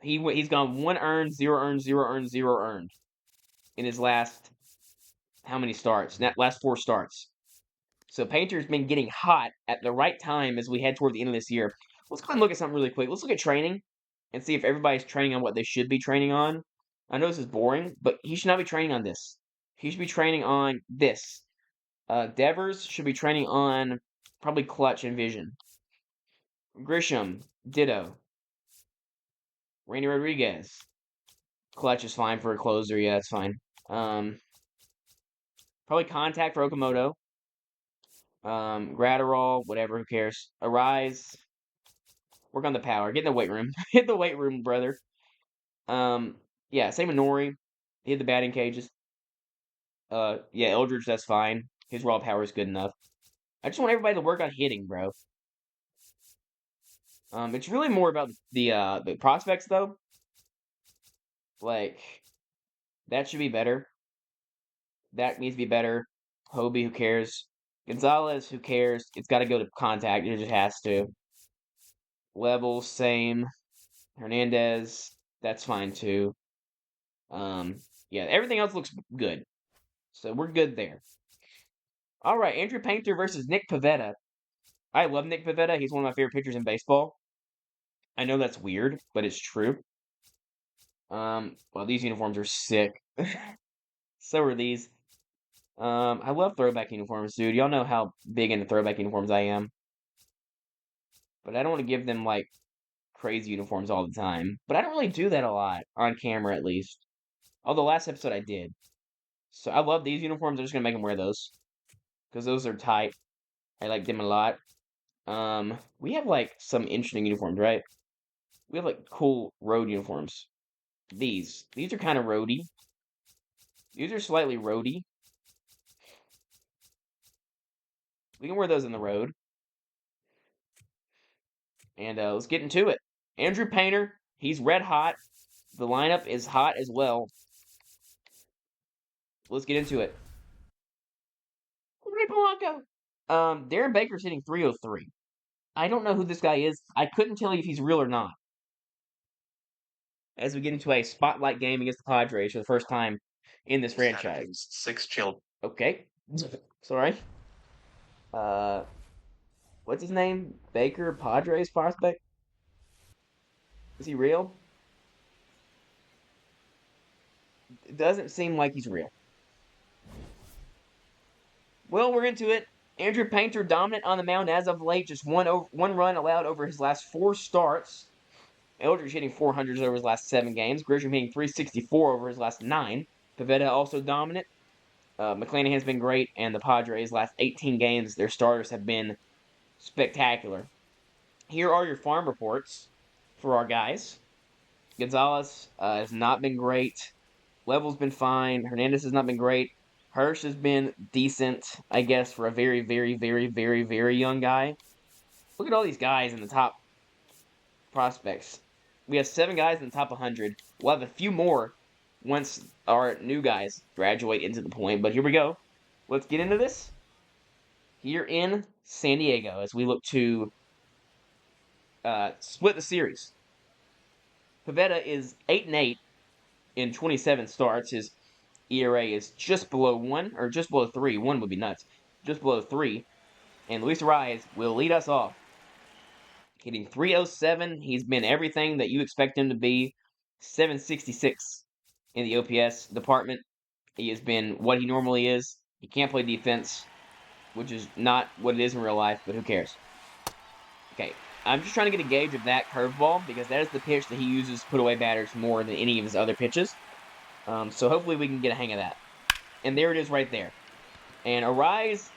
He's gone 1 earned, 0 earned, 0 earned, 0 earned in his last how many starts? Last 4 starts. So Painter's been getting hot at the right time as we head toward the end of this year. Let's go ahead and look at something really quick. Let's look at training and see if everybody's training on what they should be training on. I know this is boring, but he should not be training on this. He should be training on this. Devers should be training on probably clutch and vision. Grisham, ditto. Randy Rodriguez. Clutch is fine for a closer. Yeah, it's fine. Probably contact for Okamoto. Gratterall, whatever, who cares? Arise. Work on the power. Get in the weight room. Hit the weight room, brother. Yeah, same with Nori. Hit the batting cages. Yeah, Eldridge, that's fine. His raw power is good enough. I just want everybody to work on hitting, bro. It's really more about the prospects though. Like, that should be better. That needs to be better. Hobie, who cares? Gonzalez, who cares? It's got to go to contact. It just has to. Levels, same. Hernandez, that's fine too. Yeah, everything else looks good. So we're good there. All right, Andrew Painter versus Nick Pivetta. I love Nick Pivetta. He's one of my favorite pitchers in baseball. I know that's weird, but it's true. Well, these uniforms are sick. So are these. I love throwback uniforms, dude. Y'all know how big into throwback uniforms I am. But I don't want to give them, like, crazy uniforms all the time. But I don't really do that a lot, on camera at least. Although last episode I did. So I love these uniforms. I'm just going to make them wear those. Because those are tight. I like them a lot. We have, like, some interesting uniforms, right? We have, like, cool road uniforms. These are kind of roady. These are slightly roady. We can wear those in the road. And let's get into it. Andrew Painter, he's red hot. The lineup is hot as well. Let's get into it. Darren Baker's hitting 303. I don't know who this guy is. I couldn't tell you if he's real or not. As we get into a spotlight game against the Padres for the first time in this franchise. 6 chill. Okay. Sorry. What's his name? Baker, Padres prospect? Is he real? It doesn't seem like he's real. Well, we're into it. Andrew Painter dominant on the mound as of late. Just one run allowed over his last 4 starts. Eldridge hitting 400s over his last 7 games. Grisham hitting 364 over his last 9. Pivetta also dominant. McClanahan's been great, and the Padres' last 18 games, their starters have been spectacular. Here are your farm reports for our guys. Gonzalez has not been great. Level's been fine. Hernandez has not been great. Hirsch has been decent, I guess, for a very, very, very, very, very young guy. Look at all these guys in the top prospects. We have 7 guys in the top 100. We'll have a few more once our new guys graduate into the point. But here we go. Let's get into this. Here in San Diego, as we look to split the series. Pivetta is 8-8 in 27 starts. His ERA is just below 1, or just below 3. 1 would be nuts. Just below 3. And Luis Arraez will lead us off. Hitting 307. He's been everything that you expect him to be. 766 in the OPS department. He has been what he normally is. He can't play defense, which is not what it is in real life, but who cares? Okay, I'm just trying to get a gauge of that curveball, because that is the pitch that he uses to put away batters more than any of his other pitches. So hopefully we can get a hang of that. And there it is right there. And Arraez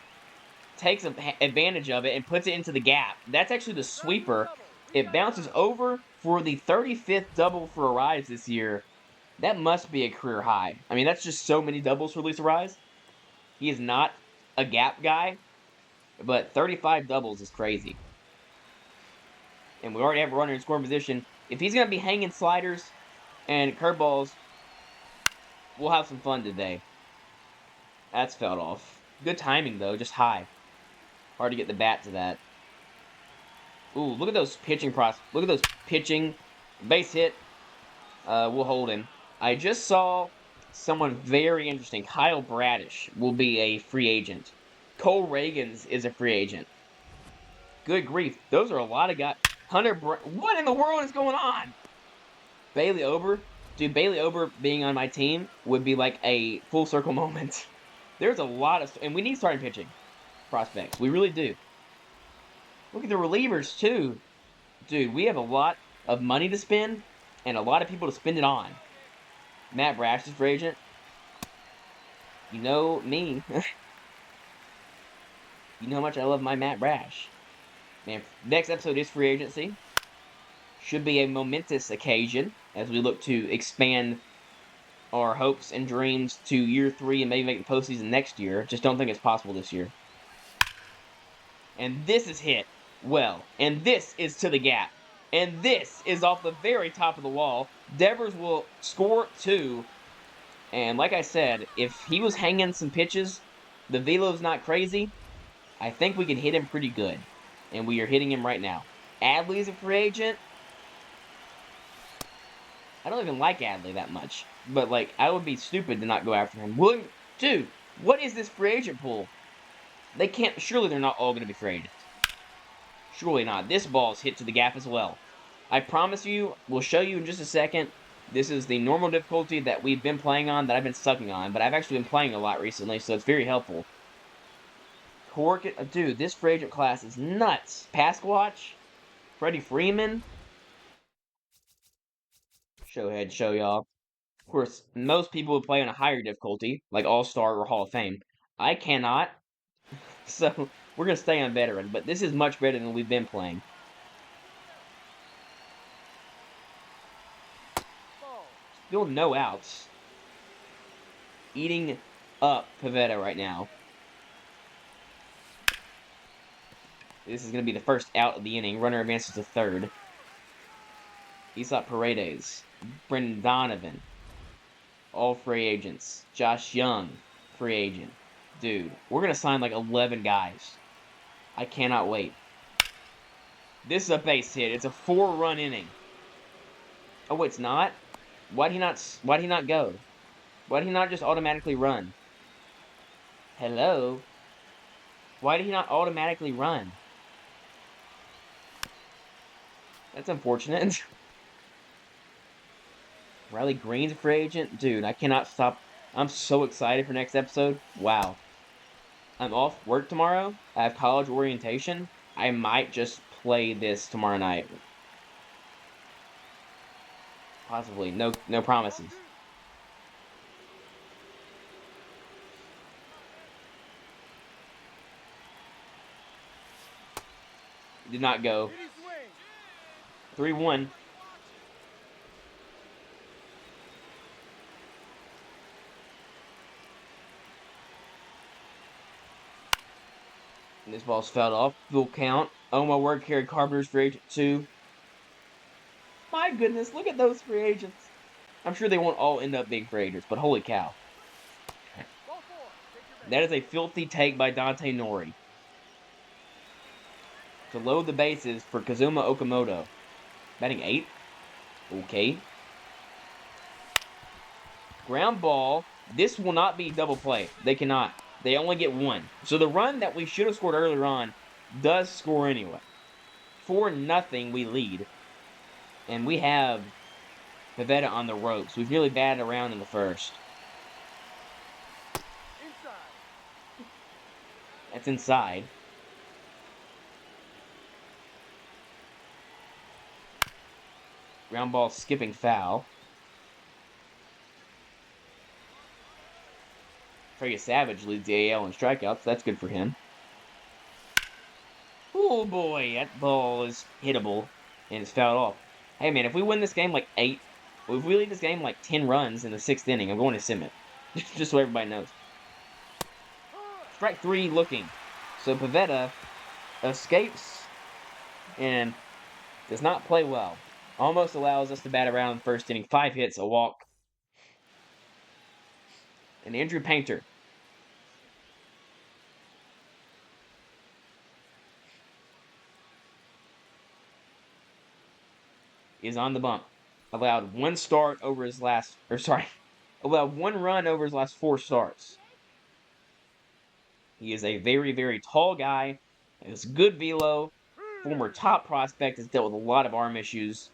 takes advantage of it and puts it into the gap. That's actually the sweeper. It bounces over for the 35th double for Arraez this year. That must be a career high. I mean, that's just so many doubles for Luis Arraez. He is not a gap guy, but 35 doubles is crazy. And we already have a runner in scoring position. If he's going to be hanging sliders and curveballs, we'll have some fun today. That's felt off. Good timing, though. Just high. Hard to get the bat to that. Ooh, look at those pitching Look at those pitching. Base hit. We'll hold him. I just saw someone very interesting. Kyle Bradish will be a free agent. Cole Reagans is a free agent. Good grief. Those are a lot of guys. What in the world is going on? Bailey Ober? Dude, Bailey Ober being on my team would be like a full circle moment. There's a lot of... And we need starting pitching prospects. We really do. Look at the relievers, too. Dude, we have a lot of money to spend and a lot of people to spend it on. Matt Brash is free agent. You know me. You know how much I love my Matt Brash. Man, next episode is free agency. Should be a momentous occasion as we look to expand our hopes and dreams to year 3 and maybe make the postseason next year. Just don't think it's possible this year. And this is hit well. And this is to the gap. And this is off the very top of the wall. Devers will score 2. And like I said, if he was hanging some pitches, the velo's not crazy, I think we can hit him pretty good. And we are hitting him right now. Adley's a free agent. I don't even like Adley that much. But, I would be stupid to not go after him. Dude, what is this free agent pool? They can't. Surely they're not all going to be free agents. Surely not. This ball's hit to the gap as well. I promise you, we'll show you in just a second. This is the normal difficulty that we've been playing on, that I've been sucking on, but I've actually been playing a lot recently, so it's very helpful. Dude, this free agent class is nuts. Pasquatch, Freddie Freeman. Show y'all. Of course, most people would play on a higher difficulty, like All-Star or Hall of Fame. I cannot, so we're going to stay on Veteran, but this is much better than we've been playing. Still no outs. Eating up Pivetta right now. This is going to be the first out of the inning. Runner advances to third. Isaac Paredes. Brendan Donovan. All free agents. Josh Young, free agent. Dude, we're going to sign like 11 guys. I cannot wait. This is a base hit. It's a 4-run inning. Oh, it's not? Why'd he not go? Why'd he not just automatically run? Hello? Why did he not automatically run? That's unfortunate. Riley Green's a free agent? Dude, I cannot stop. I'm so excited for next episode. Wow. I'm off work tomorrow. I have college orientation. I might just play this tomorrow night. Possibly. No promises. Did not go. 3-1. And this ball's fouled off. Full count. Oh, my word, Kerry Carpenter's free agent too. My goodness, look at those free agents. I'm sure they won't all end up being free agents, but holy cow. That is a filthy take by Dante Nori. To load the bases for Kazuma Okamoto. Batting 8. Okay. Ground ball. This will not be double play. They cannot. They only get 1. So the run that we should have scored earlier on does score anyway. 4-0 we lead. And we have Pivetta on the ropes. We've nearly batted around in the first. That's inside. Ground ball skipping foul. Trey Savage leads the AL in strikeouts. That's good for him. Oh boy, that ball is hittable. And it's fouled off. Hey man, if we win this game like 8, if we lead this game like 10 runs in the 6th inning, I'm going to sim it. Just so everybody knows. Strike 3 looking. So Pivetta escapes and does not play well. Almost allows us to bat around in the first inning. 5 hits, a walk. And Andrew Painter. Is on the bump. Allowed 1 start over his last, allowed 1 run over his last 4 starts. He is a very, very tall guy. Has good velo. Former top prospect, has dealt with a lot of arm issues.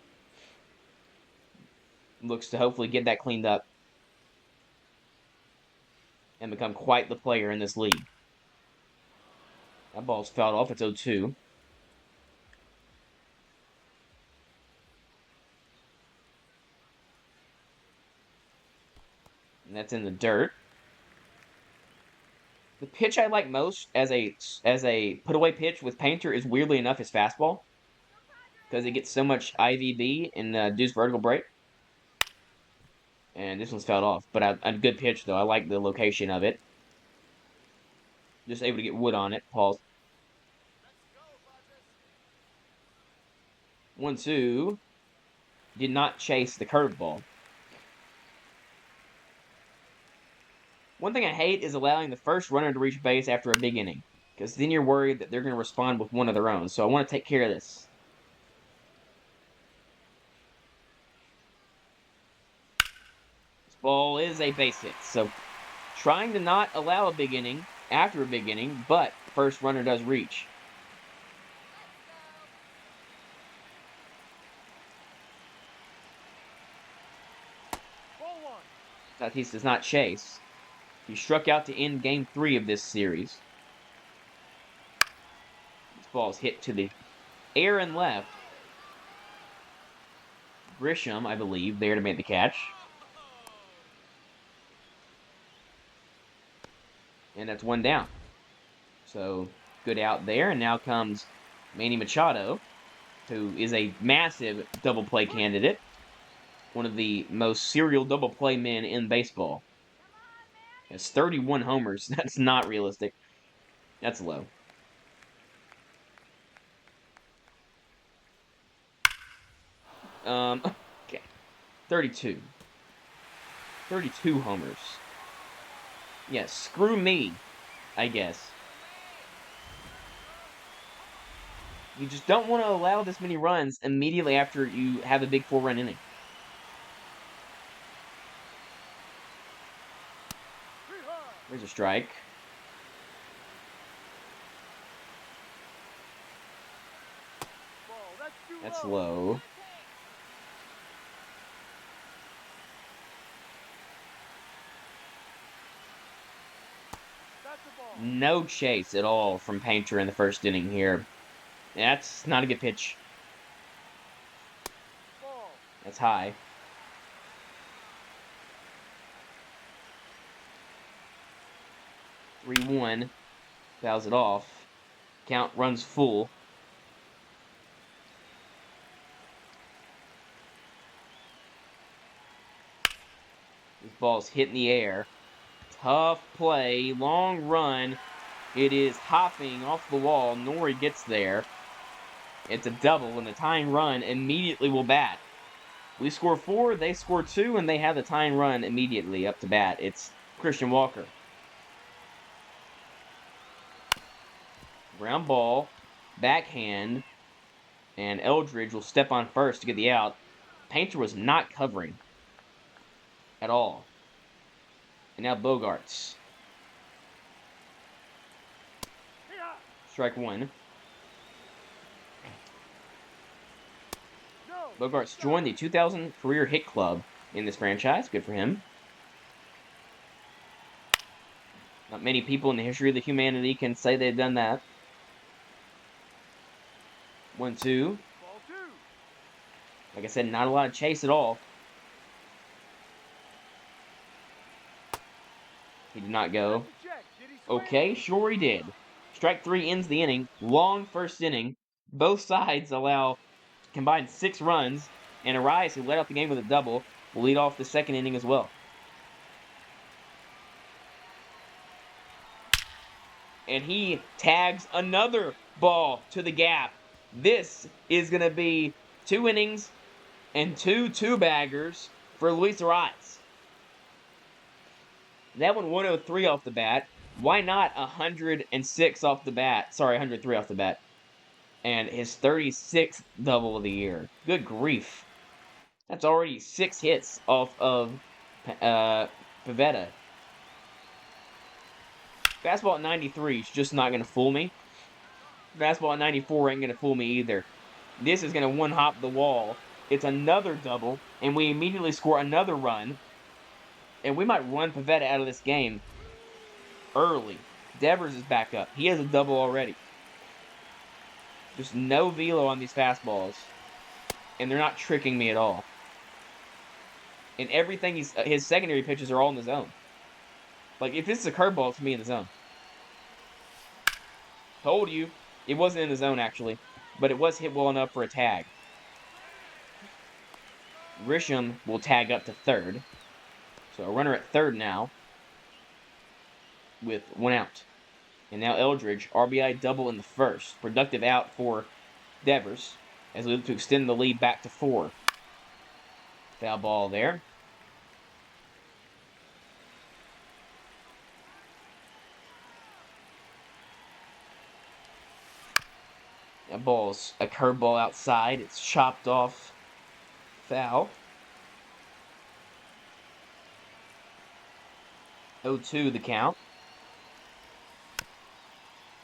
Looks to hopefully get that cleaned up and become quite the player in this league. That ball's fouled off. It's 0-2. And that's in the dirt. The pitch I like most as a put-away pitch with Painter is, weirdly enough, his fastball. Because it gets so much IVB in Deuce vertical break. And this one's fouled off. But a good pitch, though. I like the location of it. Just able to get wood on it. Pause. 1-2. Did not chase the curveball. One thing I hate is allowing the first runner to reach base after a big inning. Because then you're worried that they're going to respond with one of their own. So I want to take care of this. This ball is a base hit. So trying to not allow a big inning. after a big inning, but first runner does reach. Tatis does not chase. He struck out to end Game 3 of this series. This ball is hit to the air and left. Grisham, I believe, there to make the catch. And that's one down. So, good out there. And now comes Manny Machado, who is a massive double play candidate. One of the most serial double play men in baseball. He has 31 homers. That's not realistic. That's low. Okay. 32. 32 homers. Yeah, screw me, I guess. You just don't want to allow this many runs immediately after you have a big 4-run inning. There's a strike. That's low. No chase at all from Painter in the first inning here. That's not a good pitch. That's high. 3-1. Fouls it off. Count runs full. This ball's hit in the air. Tough play. Long run. It is hopping off the wall. Nori gets there. It's a double, and the tying run immediately will bat. We score 4, they score 2, and they have the tying run immediately up to bat. It's Christian Walker. Ground ball, backhand, and Eldridge will step on first to get the out. Painter was not covering at all. And now Bogarts. Strike 1. Bogarts joined the 2000 career hit club in this franchise. Good for him. Not many people in the history of the humanity can say they've done that. 1-2. Like I said, not a lot of chase at all. He did not go. Okay, sure he did. Strike 3 ends the inning. Long first inning. Both sides allow combined 6 runs, and Arias, who led off the game with a double, will lead off the second inning as well. And he tags another ball to the gap. This is going to be 2 innings and 2 two-baggers for Luis Arias. That one 103 off the bat. Why not 106 off the bat? Sorry, 103 off the bat. And his 36th double of the year. Good grief. That's already 6 hits off of Pivetta. Fastball at 93 is just not going to fool me. Fastball at 94 ain't going to fool me either. This is going to one-hop the wall. It's another double, and we immediately score another run. And we might run Pivetta out of this game early. Devers is back up. He has a double already. Just no velo on these fastballs. And they're not tricking me at all. And everything his secondary pitches are all in the zone. Like, if this is a curveball, it's me in the zone. Told you. It wasn't in the zone, actually. But it was hit well enough for a tag. Grisham will tag up to third. So a runner at third now. With 1 out. And now Eldridge, RBI double in the first. Productive out for Devers. As we look to extend the lead back to 4. Foul ball there. That ball's a curveball outside. It's chopped off. Foul. 0-2 the count.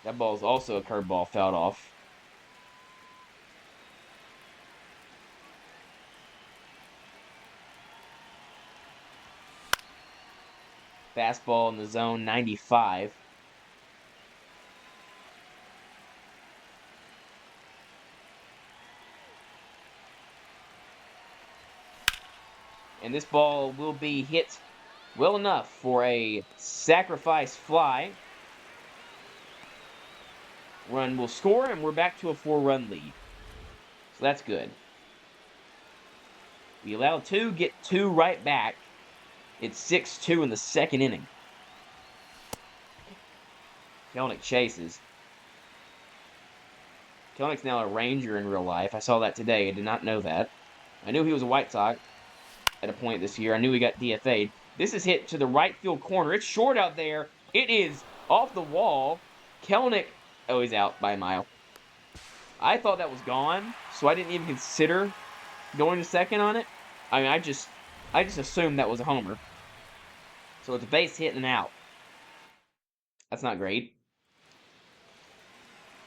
That ball is also a curveball, fouled off. Fastball in the zone, 95. And this ball will be hit well enough for a sacrifice fly. Run will score, and we're back to a 4-run lead. So that's good. We allow 2, get 2 right back. It's 6-2 in the second inning. Kelenic chases. Kelenic's now a Ranger in real life. I saw that today. I did not know that. I knew he was a White Sox at a point this year. I knew he got DFA'd. This is hit to the right field corner. It's short out there. It is off the wall. Kelenic, oh, he's out by a mile. I thought that was gone, so I didn't even consider going to second on it. I mean, I just assumed that was a homer. So it's a base hit and an out. That's not great.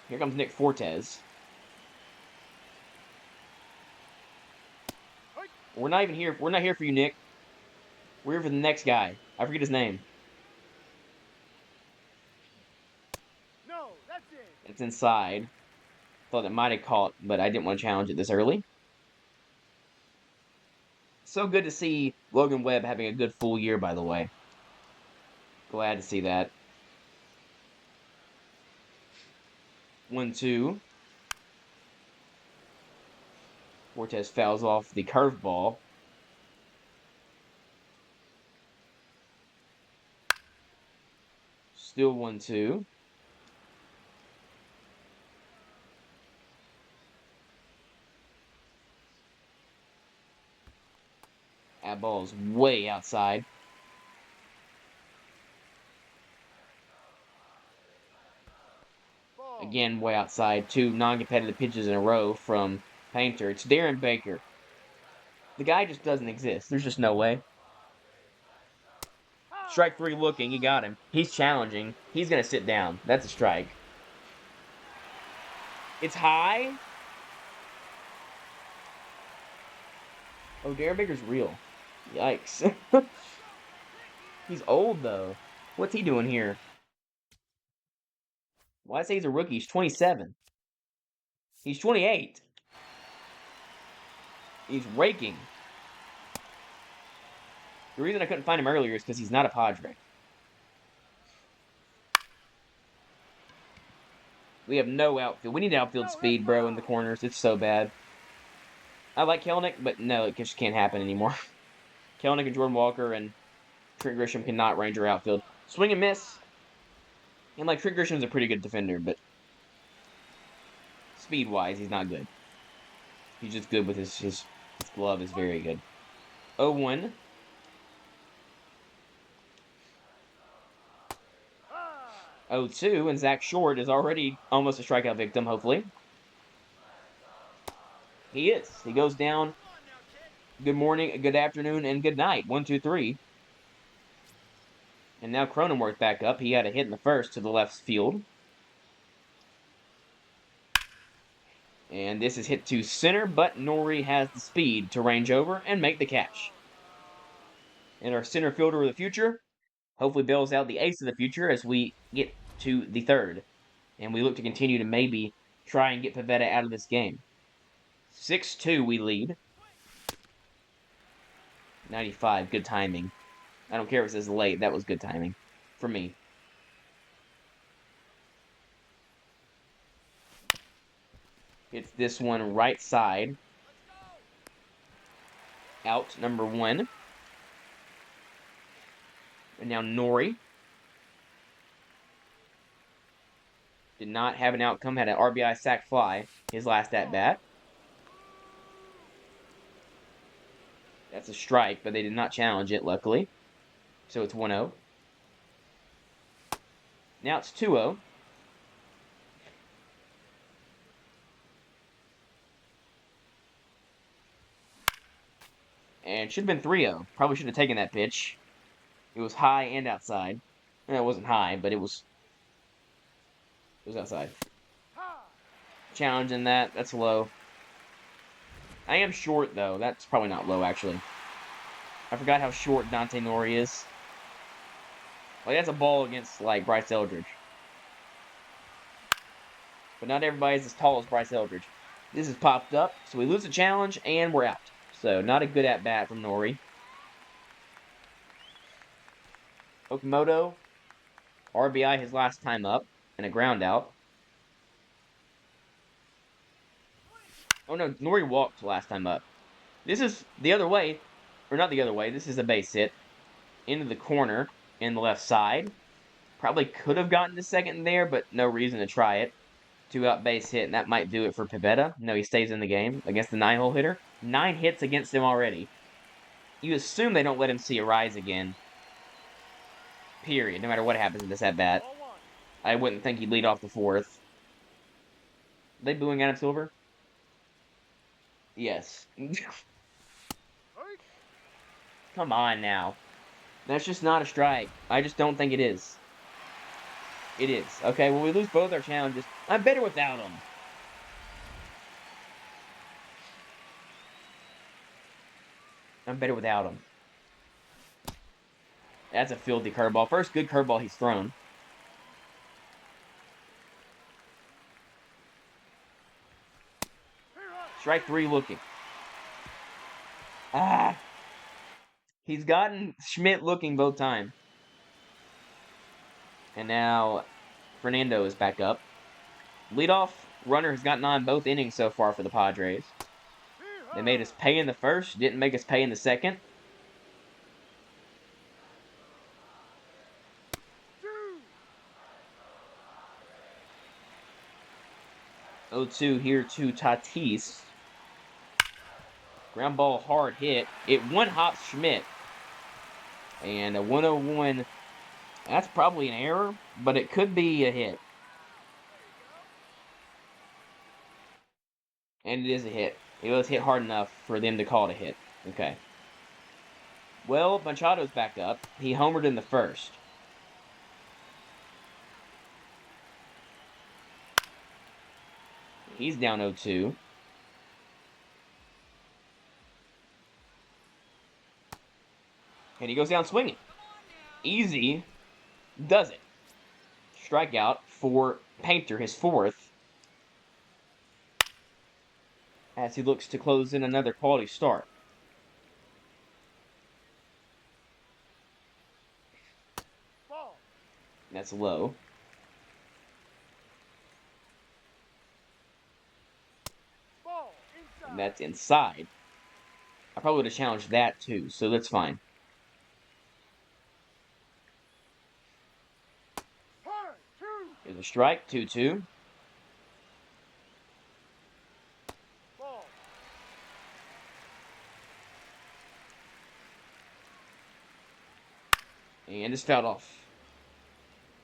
Here comes Nick Fortes. We're not even here. We're not here for you, Nick. We're here for the next guy. I forget his name. No, that's it. It's inside. Thought it might have caught, but I didn't want to challenge it this early. So good to see Logan Webb having a good full year, by the way. Glad to see that. 1-2. Fortes fouls off the curveball. Still 1-2. That ball is way outside. Again, way outside. 2 non-competitive pitches in a row from Painter. It's Darren Baker. The guy just doesn't exist. There's just no way. Strike 3 looking. You got him. He's challenging. He's going to sit down. That's a strike. It's high. Oh, Darren Baker's real. Yikes. He's old, though. What's he doing here? Why say he's a rookie? He's 27. He's 28. He's raking. The reason I couldn't find him earlier is because he's not a Padre. We have no outfield. We need outfield speed, bro, in the corners. It's so bad. I like Kelenic, but no, it just can't happen anymore. Kelenic and Jordan Walker and Trent Grisham cannot range our outfield. Swing and miss. And, like, Trent Grisham's a pretty good defender, but speed-wise, he's not good. He's just good with his glove is very good. 0-1. 0-2, and Zach Short is already almost a strikeout victim, hopefully. He is. He goes down. Good morning, good afternoon, and good night. 1, 2, 3. And now Cronenworth back up. He had a hit in the first to the left field. And this is hit to center, but Nori has the speed to range over and make the catch. And our center fielder of the future hopefully bails out the ace of the future as we get to the third. And we look to continue to maybe try and get Pivetta out of this game. 6-2 we lead. 95, good timing. I don't care if it says late, that was good timing. For me. It's this one right side. Out, number 1. And now Nori. Did not have an outcome, had an RBI sac fly his last at-bat. That's a strike, but they did not challenge it, luckily. So it's 1-0. Now it's 2-0. And it should have been 3-0. Probably should have taken that pitch. It was high and outside. It wasn't high, but it was It was outside. Tie. Challenging that. That's low. I am short, though. That's probably not low, actually. I forgot how short Dante Nori is. Like, that's a ball against, like, Bryce Eldridge. But not everybody's as tall as Bryce Eldridge. This has popped up, so we lose the challenge, and we're out. So, not a good at-bat from Nori. Okamoto, RBI his last time up, and a ground out. Oh no, Nori walked last time up. This is the other way, or not the other way, this is a base hit. Into the corner, in the left side. Probably could have gotten to second there, but no reason to try it. 2-out base hit, and that might do it for Pivetta. No, he stays in the game against the 9-hole hitter. 9 hits against him already. You assume they don't let him see a rise again. Period. No matter what happens in this at-bat. I wouldn't think he'd lead off the 4th. Are they booing Adam Silver? Yes. Come on now. That's just not a strike. I just don't think it is. It is. Okay, well, we lose both our challenges. I'm better without him. I'm better without him. That's a filthy curveball. First good curveball he's thrown. Strike 3 looking. Ah! He's gotten Schmidt looking both times. And now Fernando is back up. Leadoff runner has gotten on both innings so far for the Padres. They made us pay in the first, didn't make us pay in the second. 0-2 here to Tatis. Ground ball hard hit. It one-hops Schmidt. And a 101, that's probably an error, but it could be a hit. And it is a hit. It was hit hard enough for them to call it a hit. Okay. Well, Machado's back up. He homered in the first. He's down 0-2. And he goes down swinging. Easy does it. Strikeout for Painter, his 4th. As he looks to close in another quality start. Ball. That's low. Ball. Inside. And that's inside. I probably would have challenged that too, so that's fine. Here's a strike, 2-2. Ball. And it's fouled off.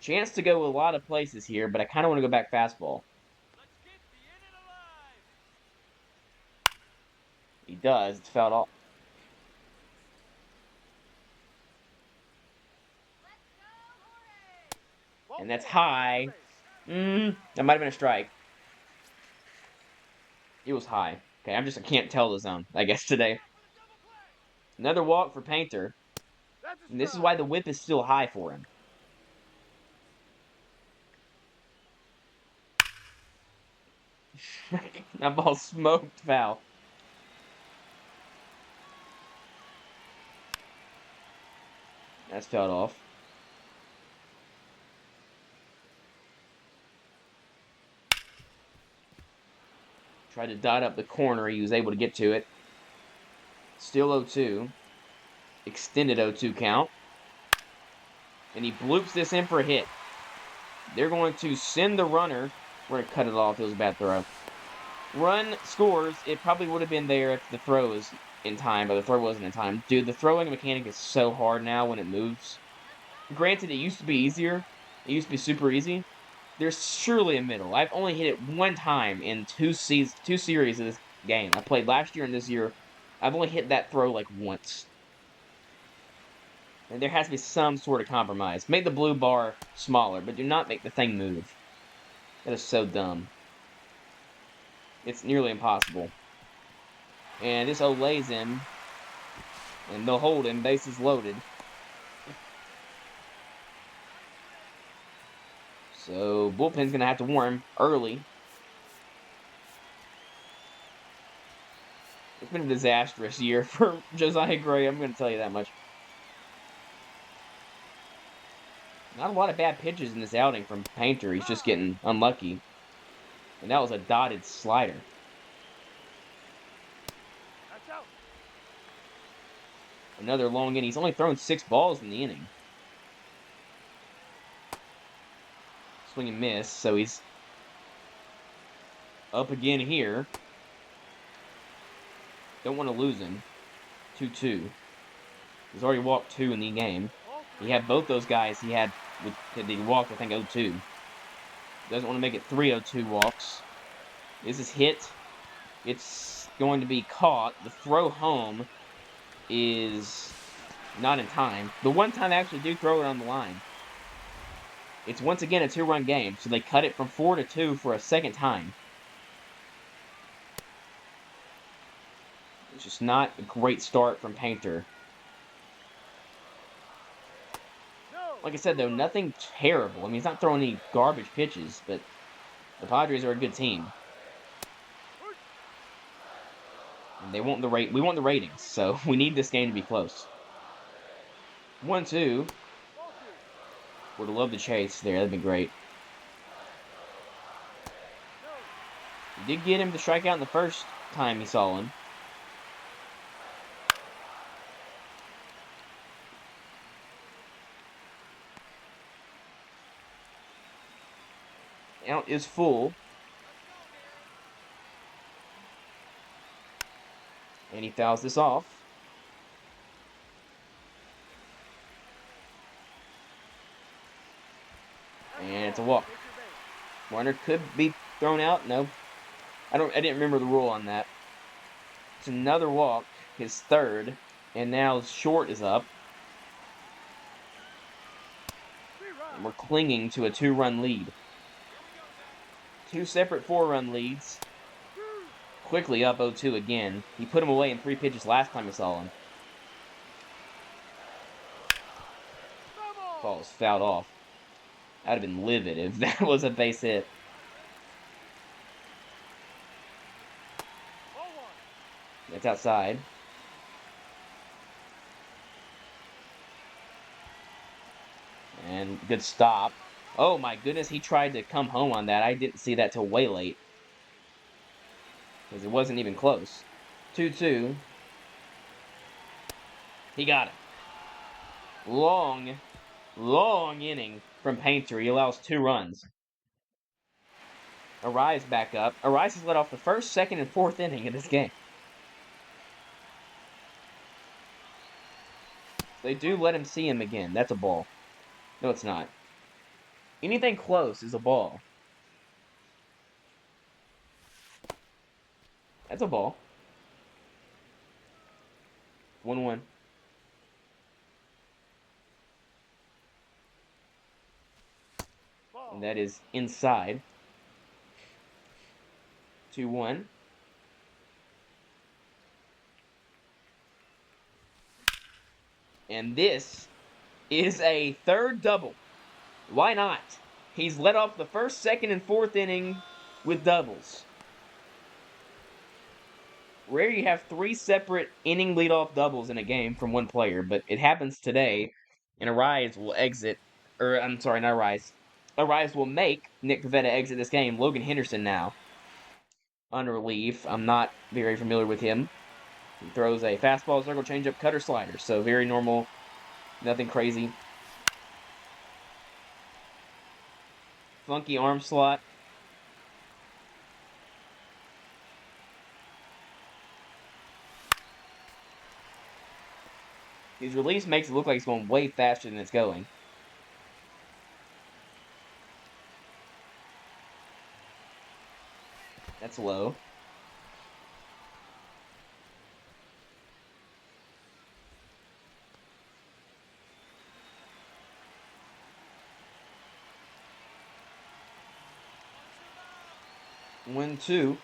Chance to go a lot of places here, but I kind of want to go back fastball. He does. It's fouled off. And that's high. That might have been a strike. It was high. Okay, I can't tell the zone, I guess, today. Another walk for Painter. And this is why the whip is still high for him. That ball smoked foul. That's fouled off. Tried to dot up the corner. He was able to get to it. Still 0-2. Extended 0-2 count. And he bloops this in for a hit. They're going to send the runner. We're going to cut it off. It was a bad throw. Run scores. It probably would have been there if the throw was in time, but the throw wasn't in time. Dude, the throwing mechanic is so hard now when it moves. Granted, it used to be easier. It used to be super easy. There's surely a middle. I've only hit it one time in two series of this game. I played last year and this year. I've only hit that throw like once. And there has to be some sort of compromise. Make the blue bar smaller, but do not make the thing move. That is so dumb. It's nearly impossible. And this olays him. And they'll hold him, bases loaded. So bullpen's going to have to warm early. It's been a disastrous year for Josiah Gray, I'm going to tell you that much. Not a lot of bad pitches in this outing from Painter. He's just getting unlucky. And that was a dotted slider. That's out. Another long inning. He's only thrown 6 balls in the inning. Swing and miss, so he's up again here. Don't want to lose him. 2-2. He's already walked 2 in the game. He had both those guys he had that he walked, I think, 0-2. Doesn't want to make it 3 0-2 walks. This is hit. It's going to be caught. The throw home is not in time. The one time they actually do throw it on the line. It's once again a 2-run game, so they cut it from 4-2 for a second time. It's just not a great start from Painter. Like I said, though, nothing terrible. I mean, he's not throwing any garbage pitches, but the Padres are a good team. And they want we want the ratings, so we need this game to be close. 1-2. Would have loved the chase there. That'd be great. He did get him to strike out in the first time he saw him. Out is full. And he fouls this off. And it's a walk. Runner could be thrown out. No. I didn't remember the rule on that. It's another walk, his third, and now short is up. And we're clinging to a 2-run lead. 2 separate 4-run leads. Quickly up 0-2 again. He put him away in 3 pitches last time we saw him. Ball was fouled off. I'd have been livid if that was a base hit. That's outside. And good stop. Oh my goodness, he tried to come home on that. I didn't see that till way late. Because it wasn't even close. 2-2. He got it. Long inning from Painter. He allows 2 runs. Arise back up. Arise has led off the first, second, and fourth inning of this game. They do let him see him again. That's a ball. No, it's not. Anything close is a ball. That's a ball. 1-1. And that is inside. 2-1. And this is a third double. Why not? He's led off the first, second, and fourth inning with doubles. Rare you have 3 separate inning leadoff doubles in a game from one player, but it happens today, and Arise will exit, or I'm sorry, not Arise. Arise will make Nick Pivetta exit this game. Logan Henderson now on relief. I'm not very familiar with him. He throws a fastball, circle, changeup, cutter, slider, so very normal, nothing crazy. Funky arm slot. His release makes it look like it's going way faster than it's going. That's low. 1-2.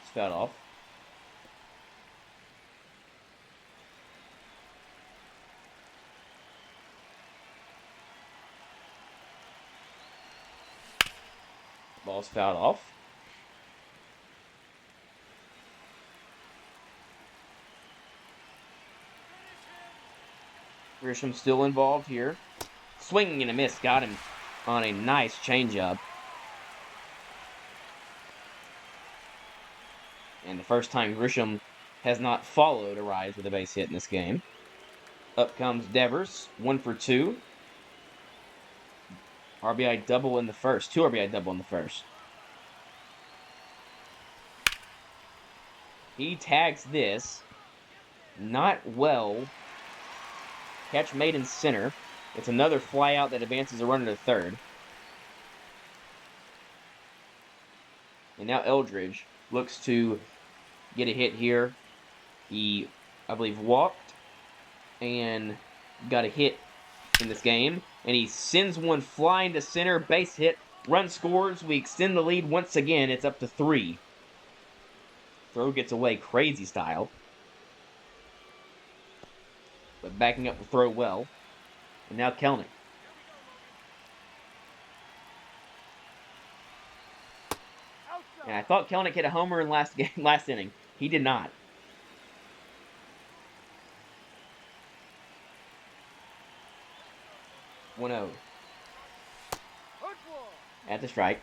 It's fouled off. Ball's fouled off. Grisham's still involved here. Swinging and a miss. Got him on a nice changeup. And the first time Grisham has not followed a rise with a base hit in this game. Up comes Devers. 1 for 2. RBI double in the first. 2 RBI double in the first. He tags this. Not well. Catch made in center. It's another fly out that advances a runner to third. And now Eldridge looks to get a hit here. He, I believe, walked and got a hit in this game. And he sends one flying to center. Base hit. Run scores. We extend the lead once again. It's up to 3. Throw gets away crazy style. But backing up the throw well. And now Kelnick. And I thought Kelnick hit a homer in last inning. He did not. One 0 at the strike.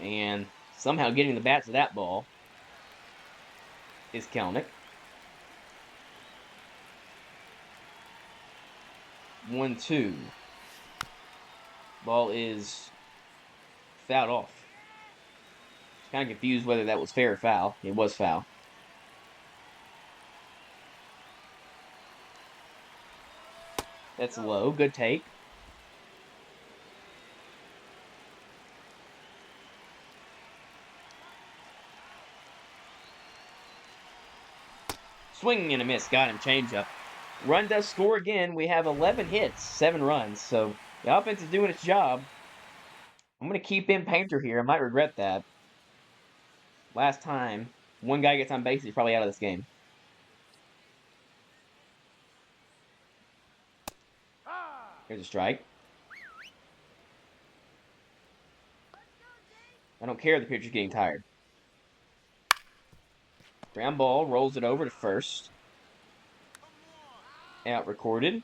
And somehow getting the bat to that ball is Kelnick. 1-2. Ball is fouled off. Kind of confused whether that was fair or foul. It was foul. That's low. Good take. Swing and a miss. Got him. Changeup. Run does score again. We have 11 hits, 7 runs. So the offense is doing its job. I'm going to keep in Painter here. I might regret that. Last time, one guy gets on base, he's probably out of this game. Here's a strike. I don't care if the pitcher's getting tired. Ground ball, rolls it over to first. Out recorded.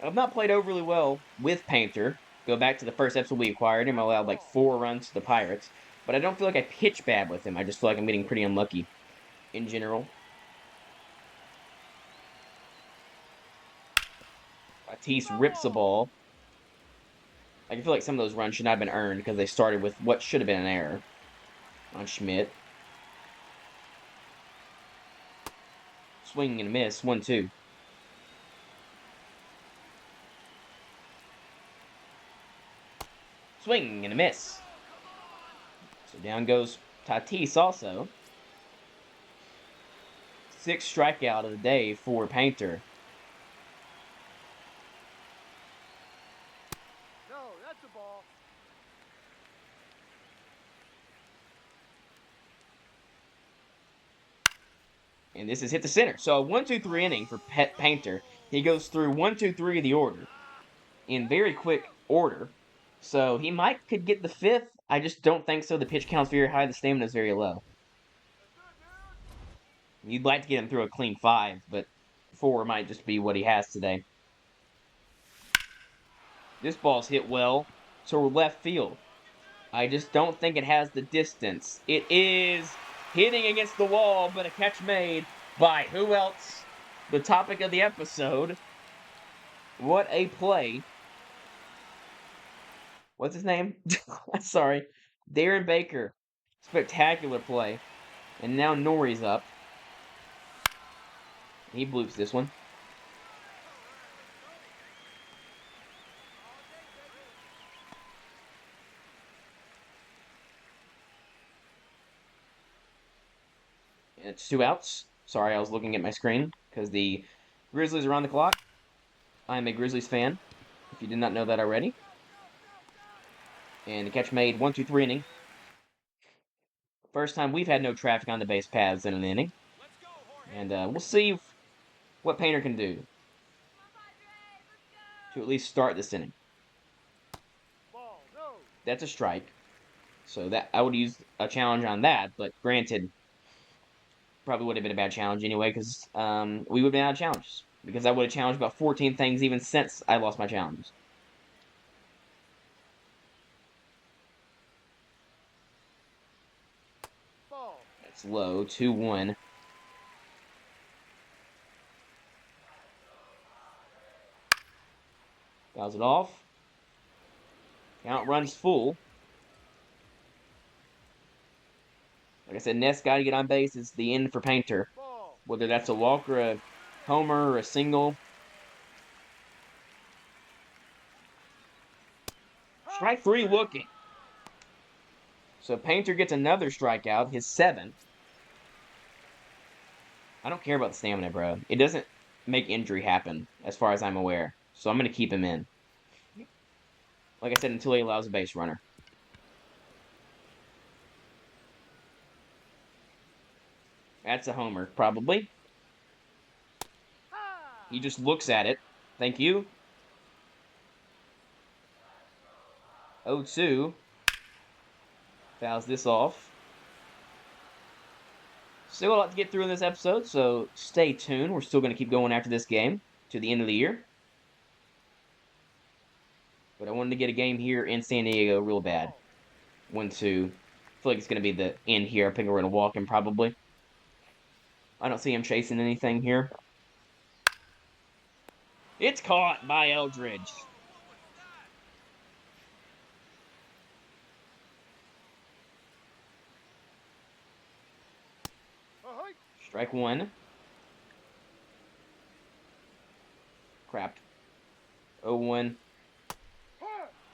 I've not played overly well with Painter. Go back to the first episode we acquired him. I allowed like 4 runs to the Pirates. But I don't feel like I pitch bad with him. I just feel like I'm getting pretty unlucky in general. Tatis rips the ball. I feel like some of those runs should not have been earned because they started with what should have been an error on Schmidt. Swing and a miss. 1-2. Swing and a miss. So down goes Tatis also. 6th strikeout of the day for Painter. No, that's a ball. And this is hit to center. So a 1-2-3 inning for Painter. He goes through 1-2-3 of the order in very quick order. So he could get the 5th. I just don't think so. The pitch count's very high. The stamina is very low. You'd like to get him through a clean 5, but 4 might just be what he has today. This ball's hit well to left field. I just don't think it has the distance. It is hitting against the wall, but a catch made by who else? The topic of the episode. What a play. What's his name? Sorry. Darren Baker. Spectacular play. And now Nori's up. He bloops this one. It's 2 outs. Sorry, I was looking at my screen because the Grizzlies are on the clock. I'm a Grizzlies fan, if you did not know that already. And the catch made 1-2-3 inning. First time we've had no traffic on the base paths in an inning. And we'll see what Painter can do to at least start this inning. Ball, no. That's a strike. So that I would use a challenge on that, but granted, probably would have been a bad challenge anyway, because we would have been out of challenges. Because I would have challenged about 14 things even since I lost my challenges. Ball. That's low, 2-1. Fouls it off. Count runs full. Like I said, Ness got to get on base. It's the end for Painter. Ball. Whether that's a walk or a homer or a single. Strike 3 looking. So Painter gets another strikeout, his 7th. I don't care about the stamina, bro. It doesn't make injury happen, as far as I'm aware. So I'm going to keep him in. Like I said, until he allows a base runner. That's a homer, probably. He just looks at it. Thank you. 0-2. Fouls this off. Still a lot to get through in this episode, so stay tuned. We're still going to keep going after this game to the end of the year. But I wanted to get a game here in San Diego real bad. 1-2. I feel like it's going to be the end here. I think we're going to walk him probably. I don't see him chasing anything here. It's caught by Eldridge. Strike 1. Crap. 0-1.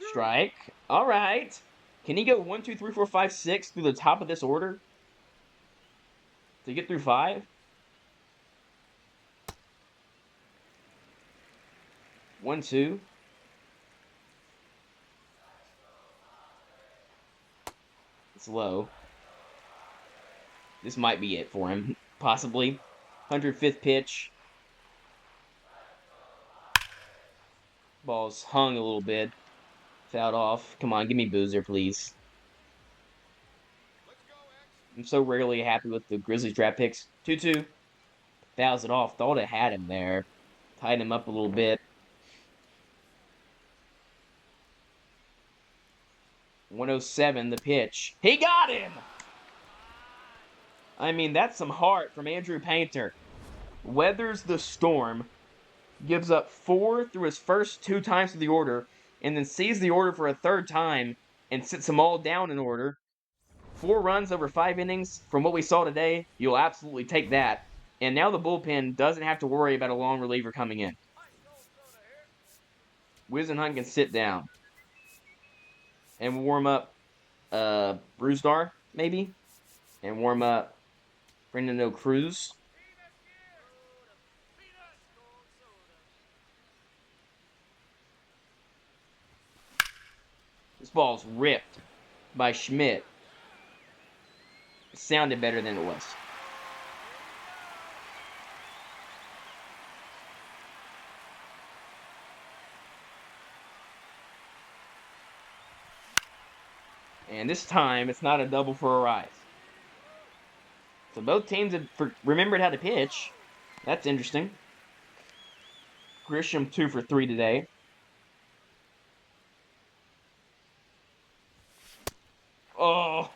Strike. All right. Can he go 1, 2, 3, 4, 5, 6 through the top of this order to get through 5? 1, 2. It's low. This might be it for him, possibly. 105th pitch. Ball's hung a little bit. Fouled off. Come on, give me Boozer, please. I'm so rarely happy with the Grizzlies draft picks. 2-2. Fouls it off. Thought it had him there. Tied him up a little bit. 107, the pitch. He got him! I mean, that's some heart from Andrew Painter. Weathers the storm. Gives up 4 through his first 2 times to the order. And then sees the order for a 3rd time. And sits them all down in order. 4 runs over 5 innings. From what we saw today, you'll absolutely take that. And now the bullpen doesn't have to worry about a long reliever coming in. Wizenhunt can sit down. And warm up Bruzdar, maybe? And warm up Fernando Cruz. This ball's ripped by Schmidt. It sounded better than it was. And this time, it's not a double for a rise. So both teams have remembered how to pitch. That's interesting. Grisham 2 for 3 today. Oh,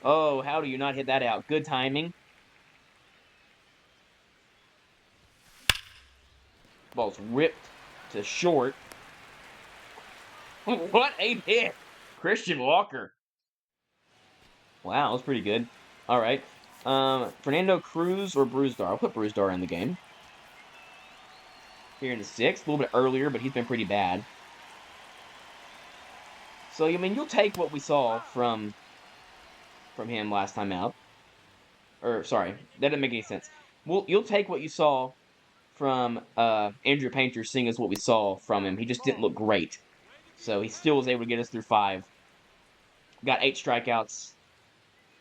oh, how do you not hit that out? Good timing. Ball's ripped to short. What a hit! Christian Walker. Wow, that was pretty good. All right. Fernando Cruz or Bruzdar? I'll put Bruzdar in the game. Here in the 6th, a little bit earlier, but he's been pretty bad. So, I mean, you'll take what we saw from him last time out. Or, sorry, that doesn't make any sense. You'll take what you saw from Andrew Painter seeing as what we saw from him. He just didn't look great. So he still was able to get us through 5. Got 8 strikeouts.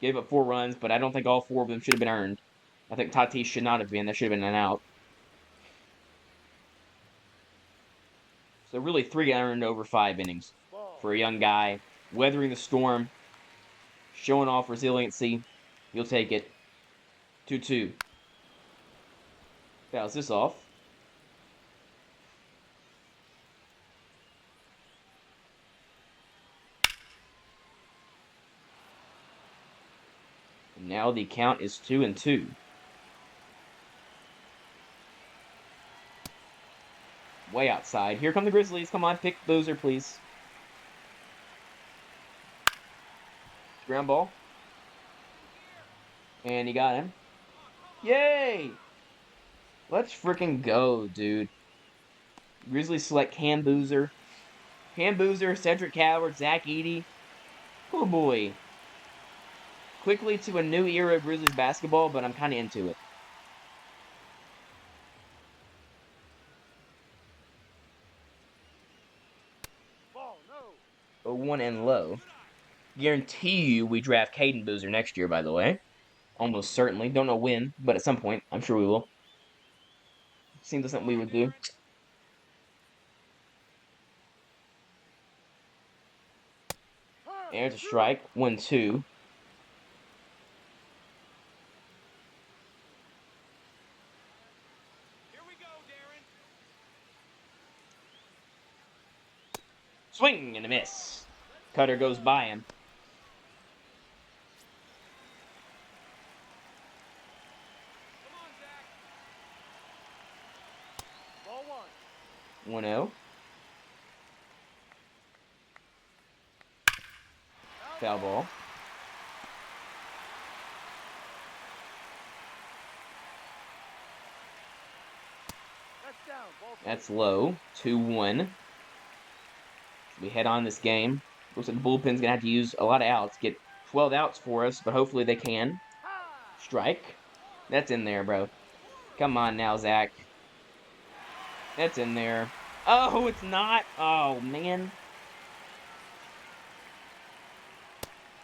Gave up 4 runs, but I don't think all 4 of them should have been earned. I think Tatis should not have been. That should have been an out. So really 3 earned over 5 innings for a young guy. Weathering the storm. Showing off resiliency. You'll take it. 2-2. Fouls this off. And now the count is 2-2. Way outside. Here come the Grizzlies. Come on, pick Boozer, please. Ground ball. And he got him. Yay! Let's freaking go, dude. Grizzlies select Cam Boozer. Cam Boozer, Cedric Coward, Zach Edey. Oh boy. Quickly to a new era of Grizzlies basketball, but I'm kind of into it. Ball, no. 0-1 and low. Guarantee you we draft Caden Boozer next year, by the way. Almost certainly. Don't know when, but at some point, I'm sure we will. Seems like something we would do. There's a strike. 1-2. Here we go, Darren. Swing and a miss. Cutter goes by him. Come on, Zach. Ball 1. 1-0. Foul ball. That's down. Ball 2. That's low. 2-1. We head on this game. Looks like the bullpen's going to have to use a lot of outs. Get 12 outs for us, but hopefully they can. Strike. That's in there, bro. Come on now, Zach. That's in there. Oh, it's not. Oh, man.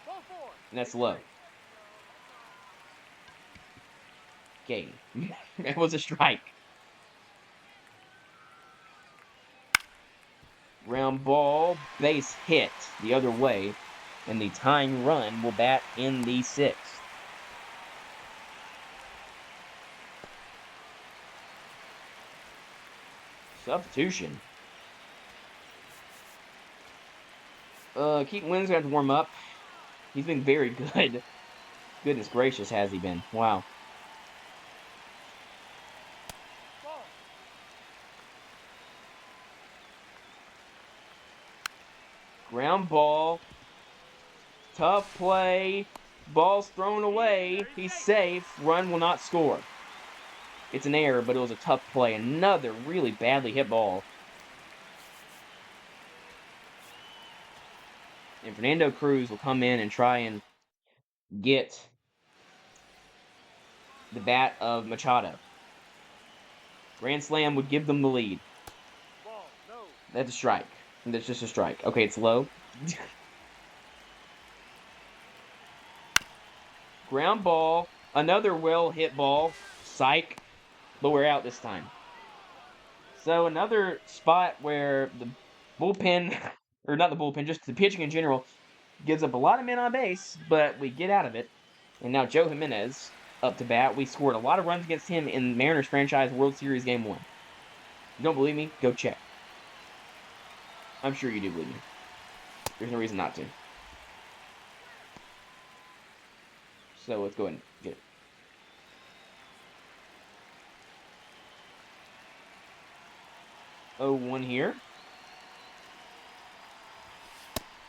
Ball 4. And that's low. Okay. That was a strike. Round ball, base hit the other way, and the tying run will bat in the 6th. Substitution. Keaton Wynn's going to have to warm up. He's been very good. Goodness gracious, has he been. Wow. Ball. Ground ball. Tough play. Ball's thrown away. He's safe. Run will not score. It's an error, but it was a tough play. Another really badly hit ball. And Fernando Cruz will come in and try and get the bat of Machado. Grand slam would give them the lead. Ball, no. That's a strike. That's just a strike. Okay, it's low. Ground ball. Another well-hit ball. Psych. But we're out this time. So another spot where the bullpen, or not the bullpen, just the pitching in general, gives up a lot of men on base, but we get out of it. And now Joe Jimenez up to bat. We scored a lot of runs against him in Mariners franchise World Series Game 1. You don't believe me? Go check. I'm sure you do believe me. There's no reason not to. So let's go ahead and get it. Oh, 1 here.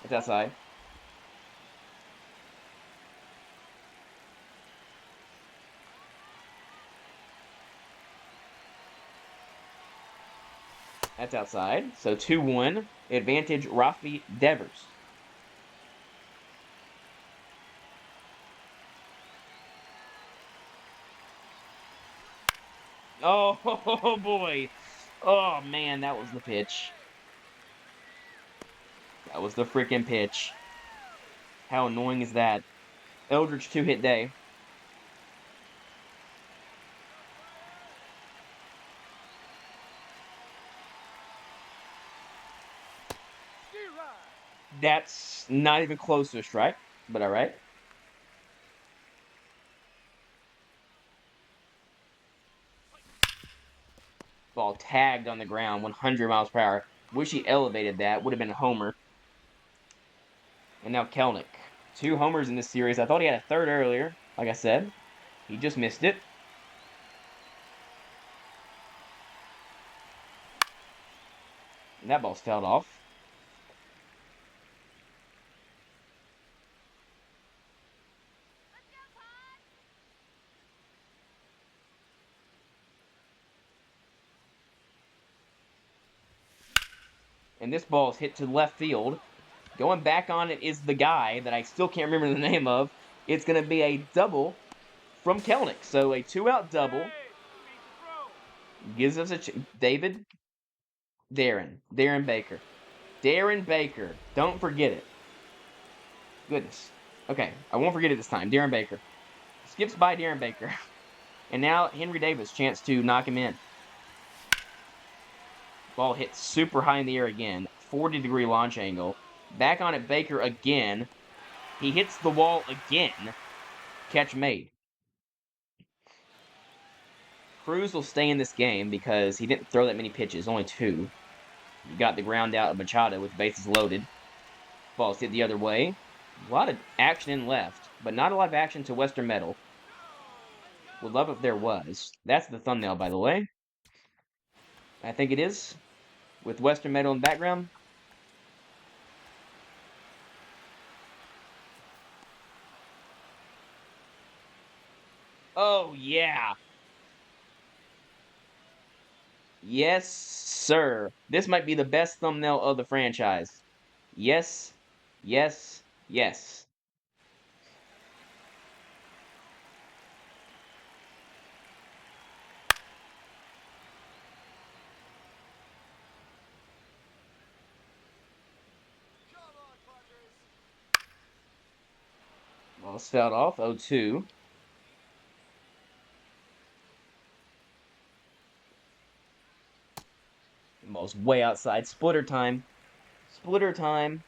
It's outside. That's outside. So 2-1. Advantage Rafi Devers. Oh, boy. Oh, man, that was the pitch. That was the freaking pitch. How annoying is that? Eldridge two-hit day. That's not even close to a strike, but all right. Ball tagged on the ground, 100 miles per hour. Wish he elevated that. Would have been a homer. And now Kelnick. 2 homers in this series. I thought he had a third earlier. Like I said, he just missed it. And that ball's fouled off. And this ball is hit to left field. Going back on it is the guy that I still can't remember the name of. It's going to be a double from Kelnick. So a 2-out double. Gives us a Darren Baker. Darren Baker. Don't forget it. Goodness. Okay, I won't forget it this time. Darren Baker. Skips by Darren Baker. And now Henry Davis, chance to knock him in. Ball hits super high in the air again. 40-degree launch angle. Back on it, Baker again. He hits the wall again. Catch made. Cruz will stay in this game because he didn't throw that many pitches, only 2. He got the ground out of Machado with bases loaded. Ball's hit the other way. A lot of action in left, but not a lot of action to Western Metal. Would love if there was. That's the thumbnail, by the way. I think it is. With Western Metal in the background. Oh, yeah. Yes, sir. This might be the best thumbnail of the franchise. Yes, yes, yes. Ball's fouled off, 0-2. Ball's way outside. Splitter time. Splitter time.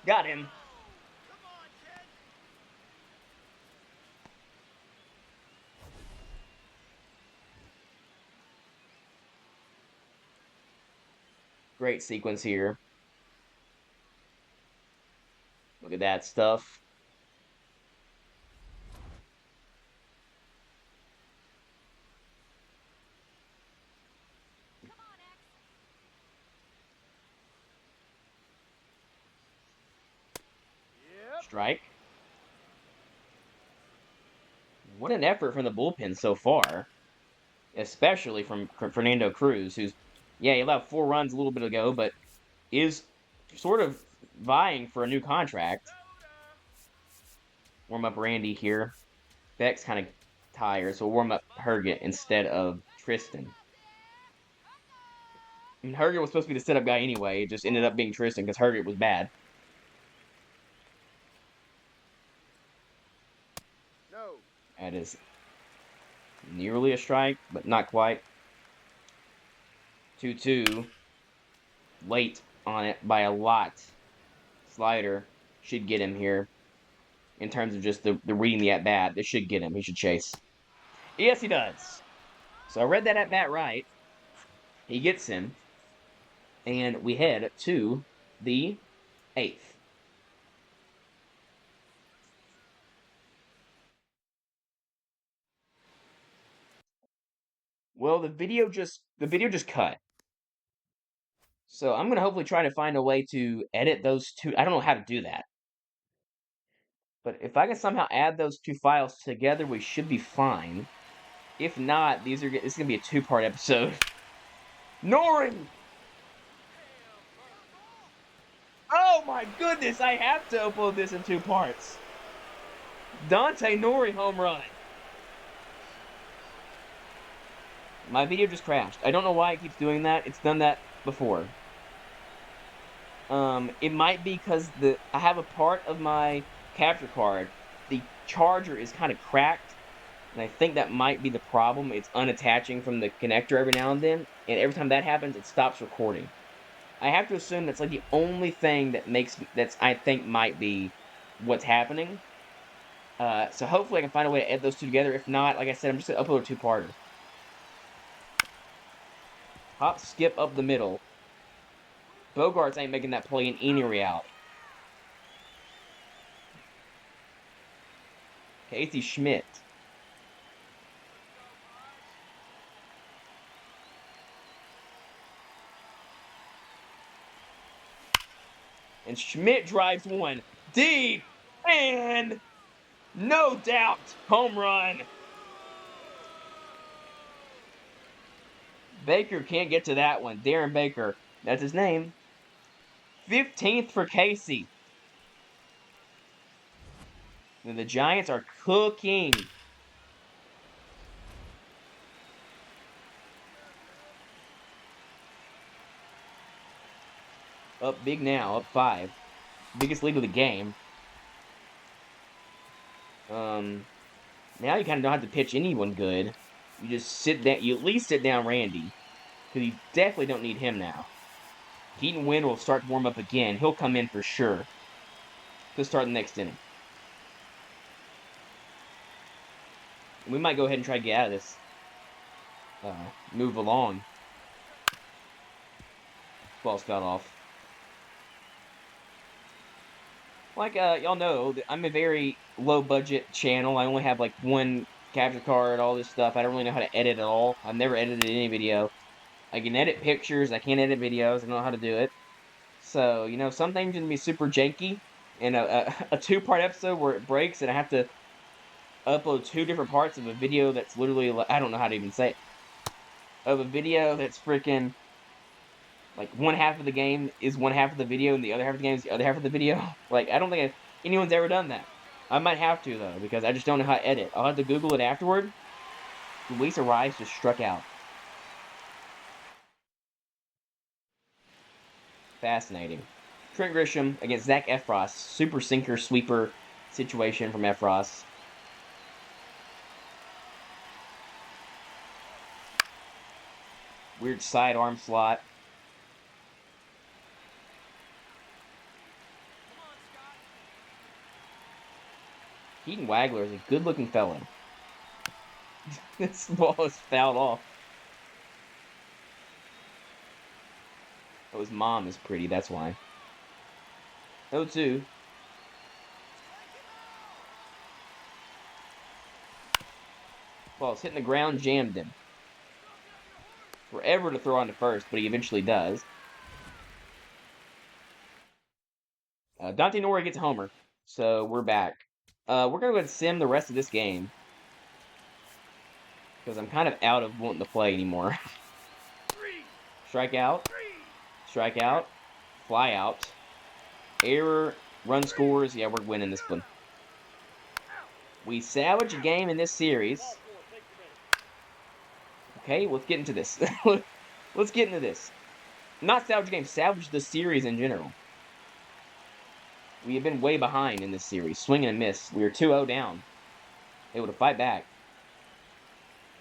Got him. Great sequence here. Look at that stuff. Strike. What an effort from the bullpen so far. Especially from Fernando Cruz, who's, yeah, he allowed 4 runs a little bit ago, but is sort of vying for a new contract. Warm up Randy here. Beck's kind of tired, so we'll warm up Herget instead of Tristan. I mean, Herget was supposed to be the setup guy anyway. It just ended up being Tristan because Herget was bad. No. That is nearly a strike, but not quite. 2-2. Late on it by a lot. Slider should get him here. In terms of just the reading the at-bat, this should get him. He should chase. Yes, he does. So I read that at-bat right. He gets him. And we head to the 8th. Well, the video just cut. So I'm gonna hopefully try to find a way to edit those 2. I don't know how to do that. But if I can somehow add those 2 files together, we should be fine. If not, this is gonna be a 2-part episode. Noring! Oh my goodness, I have to upload this in 2 parts. Dante Nori home run. My video just crashed. I don't know why it keeps doing that. It's done that before. It might be because I have a part of my capture card. The charger is kind of cracked, and I think that might be the problem. It's unattaching from the connector every now and then, and every time that happens, it stops recording. I have to assume that's like the only thing that's I think might be what's happening. So hopefully I can find a way to add those two together. If not, like I said, I'm just gonna upload a two-parter. Hop, skip up the middle. Bogarts ain't making that play in any reality. Casey Schmidt. And Schmidt drives one deep, and no doubt, home run. Baker can't get to that one. Darren Baker, that's his name. 15th for Casey. And the Giants are cooking. Up big now, up 5. Biggest lead of the game. Now you kind of don't have to pitch anyone good. You just sit down. You at least sit down Randy, because you definitely don't need him now. Keaton Wynn will start to warm up again. He'll come in for sure to start the next inning. We might go ahead and try to get out of this. Move along. Ball's got off. Like y'all know, I'm a very low budget channel. I only have like one capture card, all this stuff. I don't really know how to edit at all. I've never edited any video. I can edit pictures. I can't edit videos. I don't know how to do it. So, you know, some things are going to be super janky. And a two-part episode where it breaks and I have to upload 2 different parts of a video that's literally, I don't know how to even say it. Of a video that's freaking, like, one half of the game is one half of the video and the other half of the game is the other half of the video. Like, I don't think anyone's ever done that. I might have to, though, because I just don't know how to edit. I'll have to Google it afterward. Luis Ariz just struck out. Fascinating. Trent Grisham against Zach Efros. Super sinker sweeper situation from Efros. Weird sidearm slot. Keaton Wagler is a good-looking fellow. This ball is fouled off. Oh, his mom is pretty, that's why. 0-2. Ball's hitting the ground, jammed him. Forever to throw on to first, but he eventually does. Dante Nori gets a homer, so we're back. We're going to go ahead and sim the rest of this game. Because I'm kind of out of wanting to play anymore. Strikeout. Strikeout. Fly out. Error. Run scores. Yeah, we're winning this one. We salvage a game in this series. Okay, let's get into this. Let's get into this. Not salvage a game, salvage the series in general. We have been way behind in this series. Swing and a miss. We were 2-0 down. Able to fight back.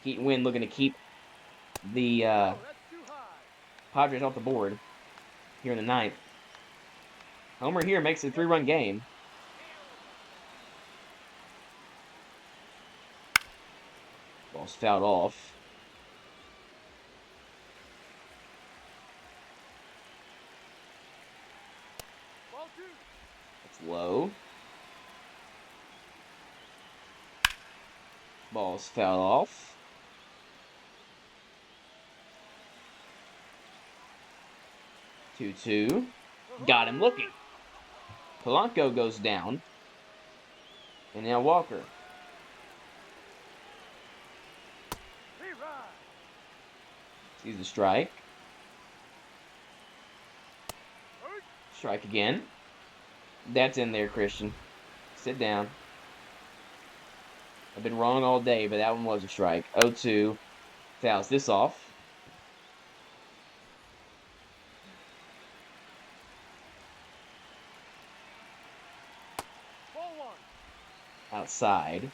Keaton Wynn looking to keep the Padres off the board here in the 9th. Homer here makes it a 3-run game. Ball's fouled off. It's low. Ball's fouled off. Two. Got him looking. Polanco goes down. And now Walker. Sees the strike. Strike again. That's in there, Christian. Sit down. I've been wrong all day, but that one was a strike. 0-2. Fouls this off. Ball one. Outside.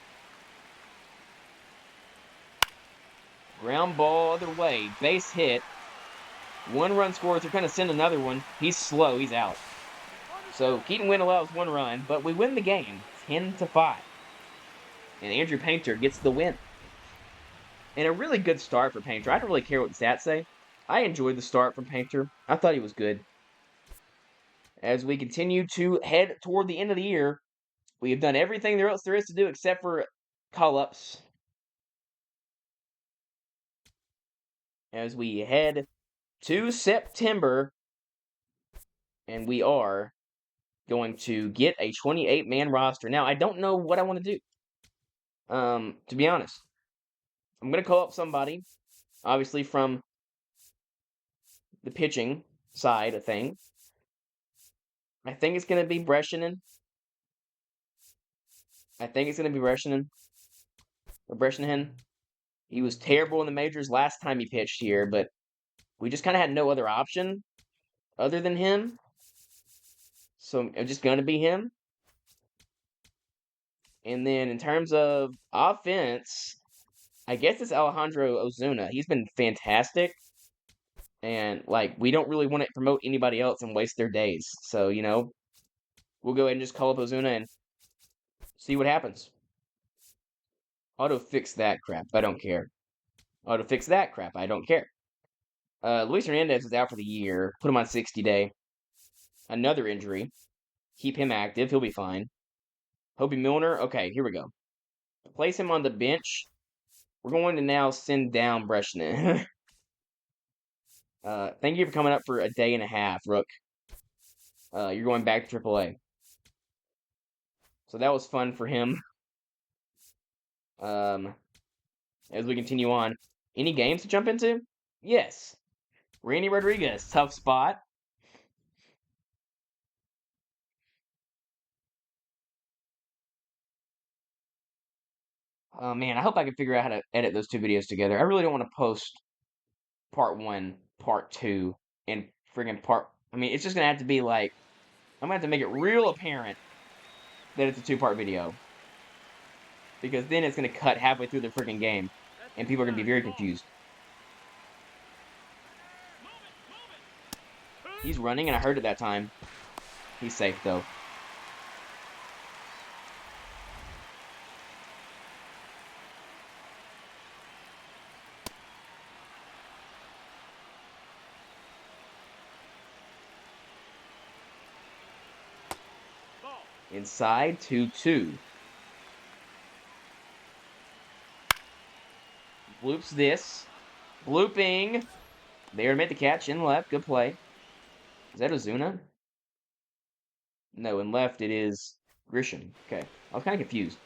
Ground ball other way. Base hit. 1 run scores. They're going to send another one. He's slow. He's out. So Keaton Wynn allows 1 run, but we win the game 10-5. And Andrew Painter gets the win. And a really good start for Painter. I don't really care what the stats say. I enjoyed the start from Painter. I thought he was good. As we continue to head toward the end of the year, we have done everything there is to do except for call-ups. As we head to September, and we are going to get a 28-man roster. Now, I don't know what I want to do. To be honest, I'm going to call up somebody, obviously from the pitching side of things. I think it's going to be Brescianen. Or Brescianen. He was terrible in the majors last time he pitched here, but we just kind of had no other option other than him. So it's just going to be him. And then in terms of offense, I guess it's Alejandro Ozuna. He's been fantastic. And, like, we don't really want to promote anybody else and waste their days. So, we'll go ahead and just call up Ozuna and see what happens. Auto fix that crap. I don't care. Auto fix that crap. I don't care. Luis Hernandez is out for the year. Put him on 60-day. Another injury. Keep him active. He'll be fine. Hobie Milner. Okay, here we go. Place him on the bench. We're going to now send down Brescianen. Thank you for coming up for a day and a half, Rook. You're going back to AAA. So that was fun for him. As we continue on. Any games to jump into? Yes. Randy Rodriguez, tough spot. Oh man, I hope I can figure out how to edit those 2 videos together. I really don't want to post part 1, part 2, and friggin' part... I mean, it's just gonna have to be like... I'm gonna have to make it real apparent that it's a 2-part video. Because then it's gonna cut halfway through the friggin' game. And people are gonna be very confused. He's running, and I heard it that time. He's safe, though. Inside, 2-2. Bloops this. Blooping. There, made the catch in left. Good play. Is that Ozuna? No, in left it is Grisham. Okay. I was kind of confused.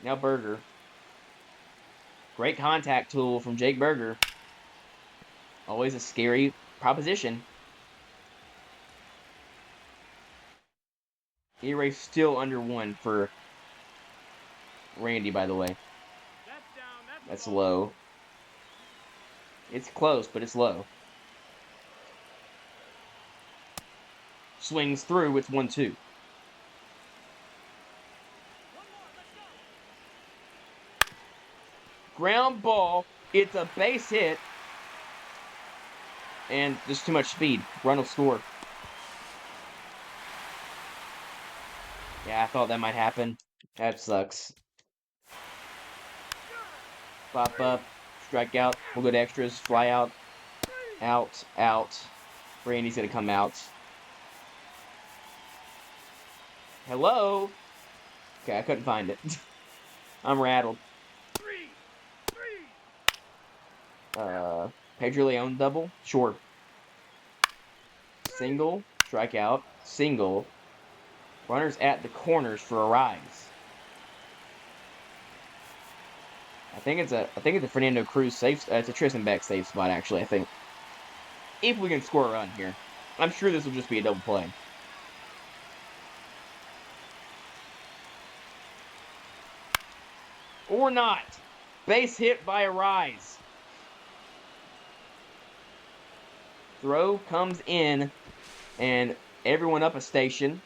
Now Berger. Great contact tool from Jake Berger. Always a scary proposition. ERA still under 1 for Randy, by the way. That's low. It's close, but it's low. Swings through, it's 1-2. Ground ball, it's a base hit. And just too much speed. Run will score. Yeah, I thought that might happen. That sucks. Pop up, strike out. We'll go to extras, fly out. Out, out. Randy's gonna come out. Hello? Okay, I couldn't find it. I'm rattled. Pedro Leon double? Sure. Single, strikeout, single. Runners at the corners for a rise. I think it's a Fernando Cruz safe. It's a Tristan Beck safe spot, actually. I think if we can score a run here, I'm sure this will just be a double play. or not. Base hit by Arise. Throw comes in, and everyone up a station.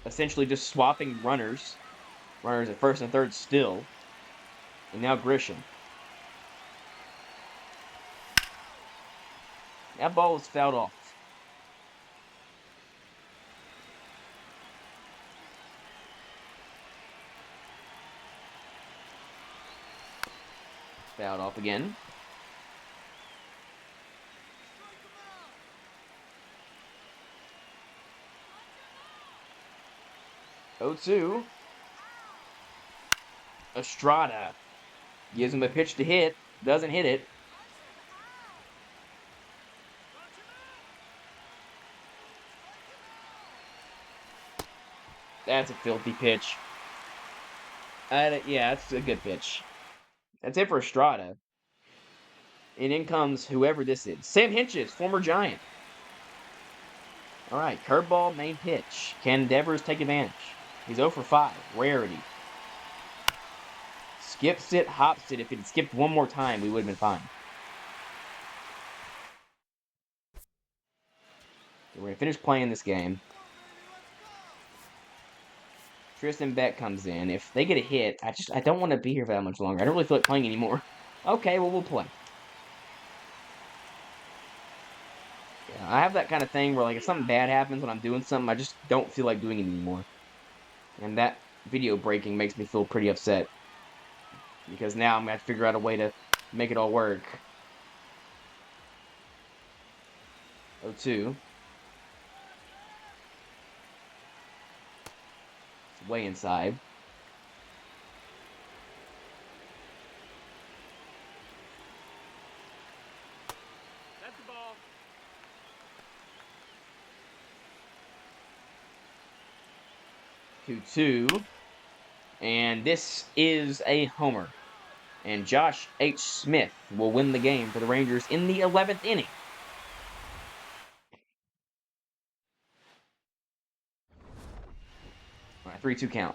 Essentially just swapping runners. Runners at first and third still. And now Grisham. That ball was fouled off. Fouled off again. Oh, 2. Estrada gives him a pitch to hit. Doesn't hit it. That's a filthy pitch. Yeah, that's a good pitch. That's it for Estrada. And in comes whoever this is. Sam Hinches, former Giant. All right, curveball, main pitch. Can Devers take advantage? He's 0 for 5. Rarity. Skips it, hops it. If it had skipped one more time, we would have been fine. So we're going to finish playing this game. Tristan Beck comes in. If they get a hit, I don't want to be here for that much longer. I don't really feel like playing anymore. Okay, well, we'll play. Yeah, I have that kind of thing where, like, if something bad happens when I'm doing something, I just don't feel like doing it anymore. And that video breaking makes me feel pretty upset. Because now I'm going to have to figure out a way to make it all work. 0-2. It's way inside. That's the ball. 2-2. And this is a homer. And Josh H. Smith will win the game for the Rangers in the 11th inning. All right, 3-2 count.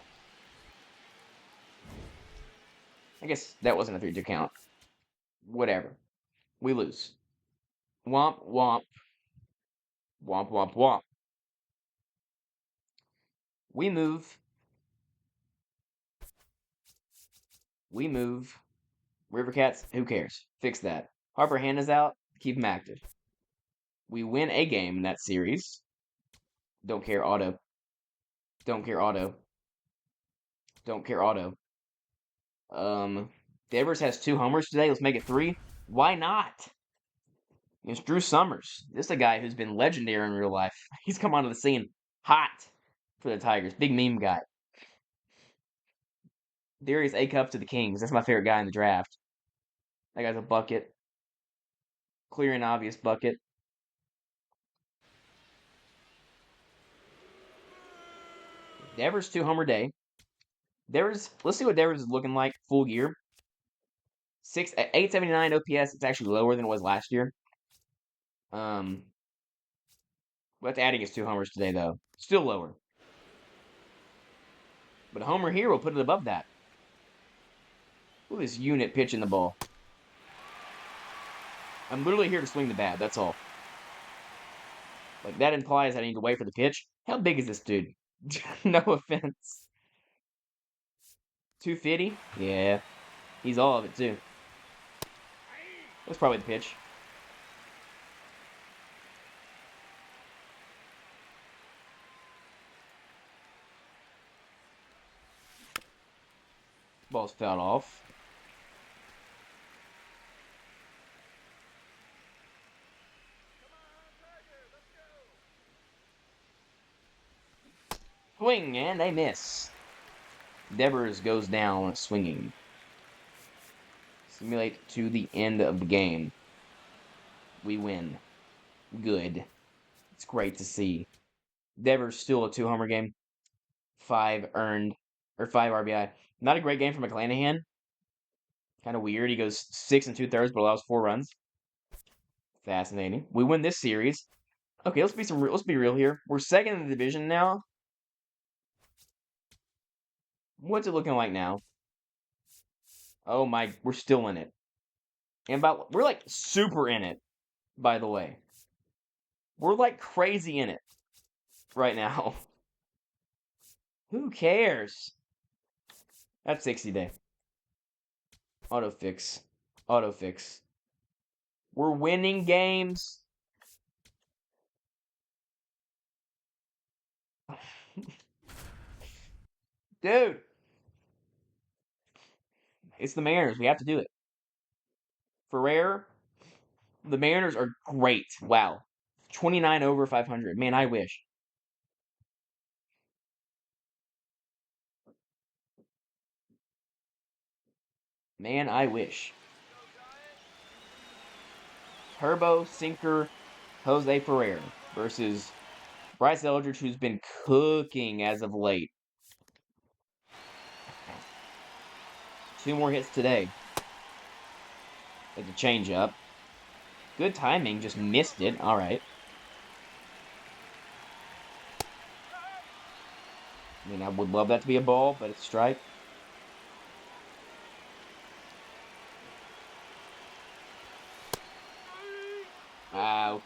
I guess that wasn't a 3-2 count. Whatever. We lose. Womp, womp. Womp, womp, womp. We move. We move. Rivercats, who cares? Fix that. Harper Hannah's out. Keep him active. We win a game in that series. Don't care, auto. Don't care, auto. Don't care, auto. Devers has 2 homers today. Let's make it 3. Why not? It's Drew Summers. This is a guy who's been legendary in real life. He's come onto the scene hot for the Tigers. Big meme guy. Darius A. Cup to the Kings. That's my favorite guy in the draft. That guy's a bucket. Clear and obvious bucket. Devers 2-homer day. Devers, let's see what Devers is looking like full year. 879 OPS. It's actually lower than it was last year. That's adding his 2 homers today, though. Still lower. But a homer here will put it above that. Look at this unit pitching the ball. I'm literally here to swing the bat, that's all. Like, that implies I need to wait for the pitch. How big is this dude? No offense. 250? Yeah. He's all of it, too. That's probably the pitch. Ball's fouled off. Swing, and they miss. Devers goes down swinging. Simulate to the end of the game. We win. Good. It's great to see. Devers still a 2-homer game. 5 earned, or 5 RBI. Not a great game from McClanahan. Kind of weird. He goes 6 2/3, but allows 4 runs. Fascinating. We win this series. Okay, let's be real here. We're second in the division now. What's it looking like now? Oh my, we're still in it. And we're like super in it, by the way. We're like crazy in it right now. Who cares? That's 60 day. Auto fix. Auto fix. We're winning games. Dude. It's the Mariners. We have to do it. Ferrer, the Mariners are great. Wow. 29 over 500. Man, I wish. Man, I wish. Turbo Sinker Jose Ferrer versus Bryce Eldridge, who's been cooking as of late. 2 more hits today. It's a changeup. Good timing, just missed it. All right. I mean, I would love that to be a ball, but it's a strike.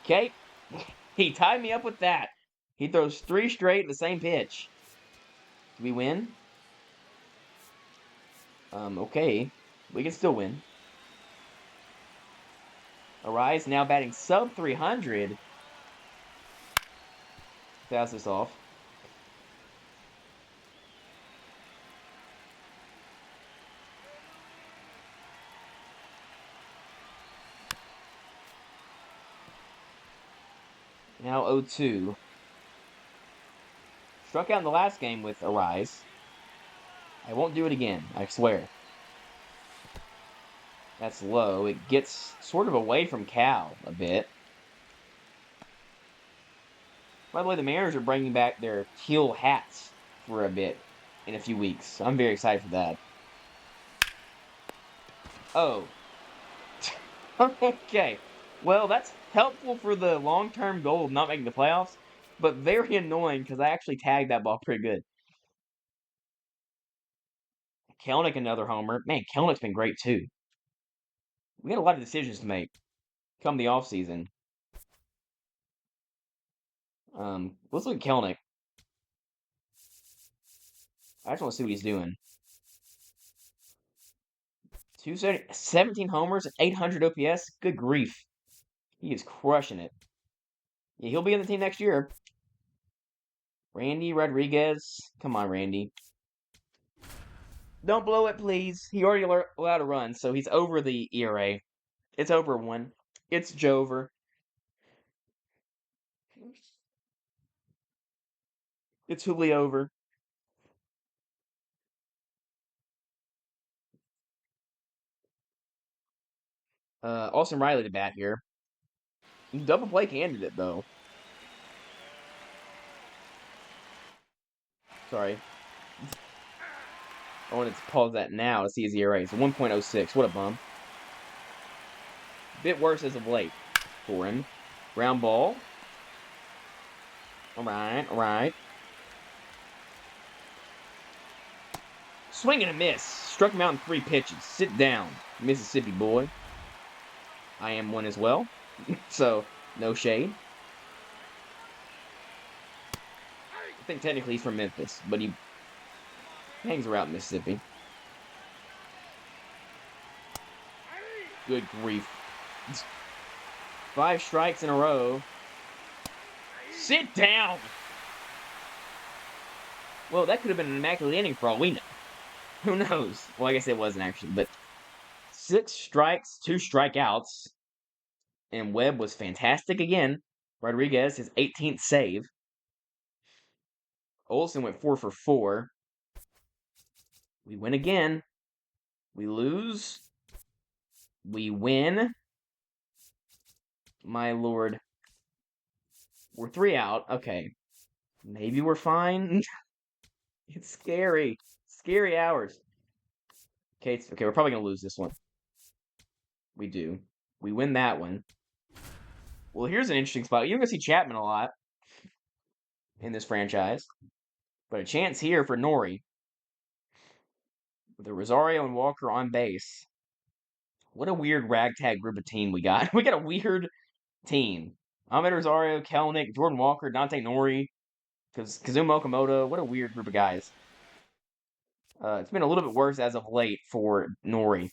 Okay. He tied me up with that. He throws 3 straight, the same pitch. Do we win? Okay. We can still win. Arise now batting sub 300. Fouls this off. Now 0-2. Struck out in the last game with Arise. I won't do it again, I swear. That's low. It gets sort of away from Cal a bit. By the way, the Mariners are bringing back their teal hats for a bit in a few weeks. I'm very excited for that. Oh. Okay. Well, that's helpful for the long-term goal of not making the playoffs, but very annoying because I actually tagged that ball pretty good. Kelnick, another homer. Man, Kelnick's been great too. We got a lot of decisions to make come the offseason. Let's look at Kelnick. I just want to see what he's doing. 17 homers, 800 OPS. Good grief. He is crushing it. Yeah, he'll be in the team next year. Randy Rodriguez. Come on, Randy. Don't blow it, please. He already allowed a run, so he's over the ERA. It's over 1. It's Jover. It's Julio over. Austin Riley to bat here. Double play candidate, though. Sorry. I wanted to pause that now to see his ERA. So 1.06. What a bump. Bit worse as of late for him. Ground ball. Alright, alright. Swing and a miss. Struck him out in 3 pitches. Sit down, Mississippi boy. I am one as well. So, no shade. I think technically he's from Memphis, but he hangs around Mississippi. Good grief. 5 strikes in a row. Sit down! Well, that could have been an immaculate inning for all we know. Who knows? Well, I guess it wasn't actually, but 6 strikes, 2 strikeouts. And Webb was fantastic again. Rodriguez, his 18th save. Olsen went 4 for 4. We win again. We lose. We win. My lord. We're 3 out. Okay. Maybe we're fine. It's scary. Scary hours. Okay, we're probably going to lose this one. We do. We win that one. Well, here's an interesting spot. You're going to see Chapman a lot in this franchise. But a chance here for Nori. with a Rosario and Walker on base. What a weird ragtag group of team we got. We got a weird team. Ahmed Rosario, Kelnick, Jordan Walker, Dante Nori, Kazuma Okamoto. What a weird group of guys. It's been a little bit worse as of late for Nori.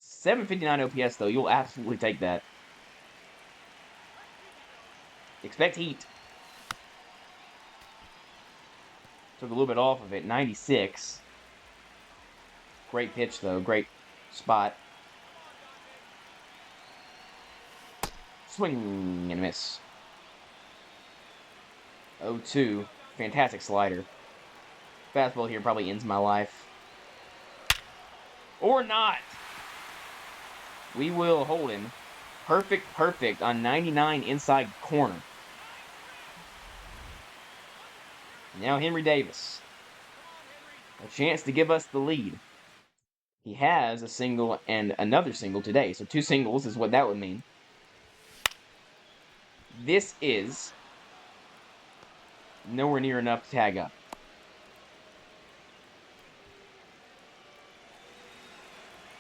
759 OPS, though. You'll absolutely take that. Expect heat. Took a little bit off of it. 96. Great pitch, though. Great spot. Swing and a miss. 0-2. Fantastic slider. Fastball here probably ends my life. Or not. We will hold him. Perfect on 99 inside corner. Now Henry Davis. A chance to give us the lead. He has a single and another single today. So 2 singles is what that would mean. This is nowhere near enough to tag up.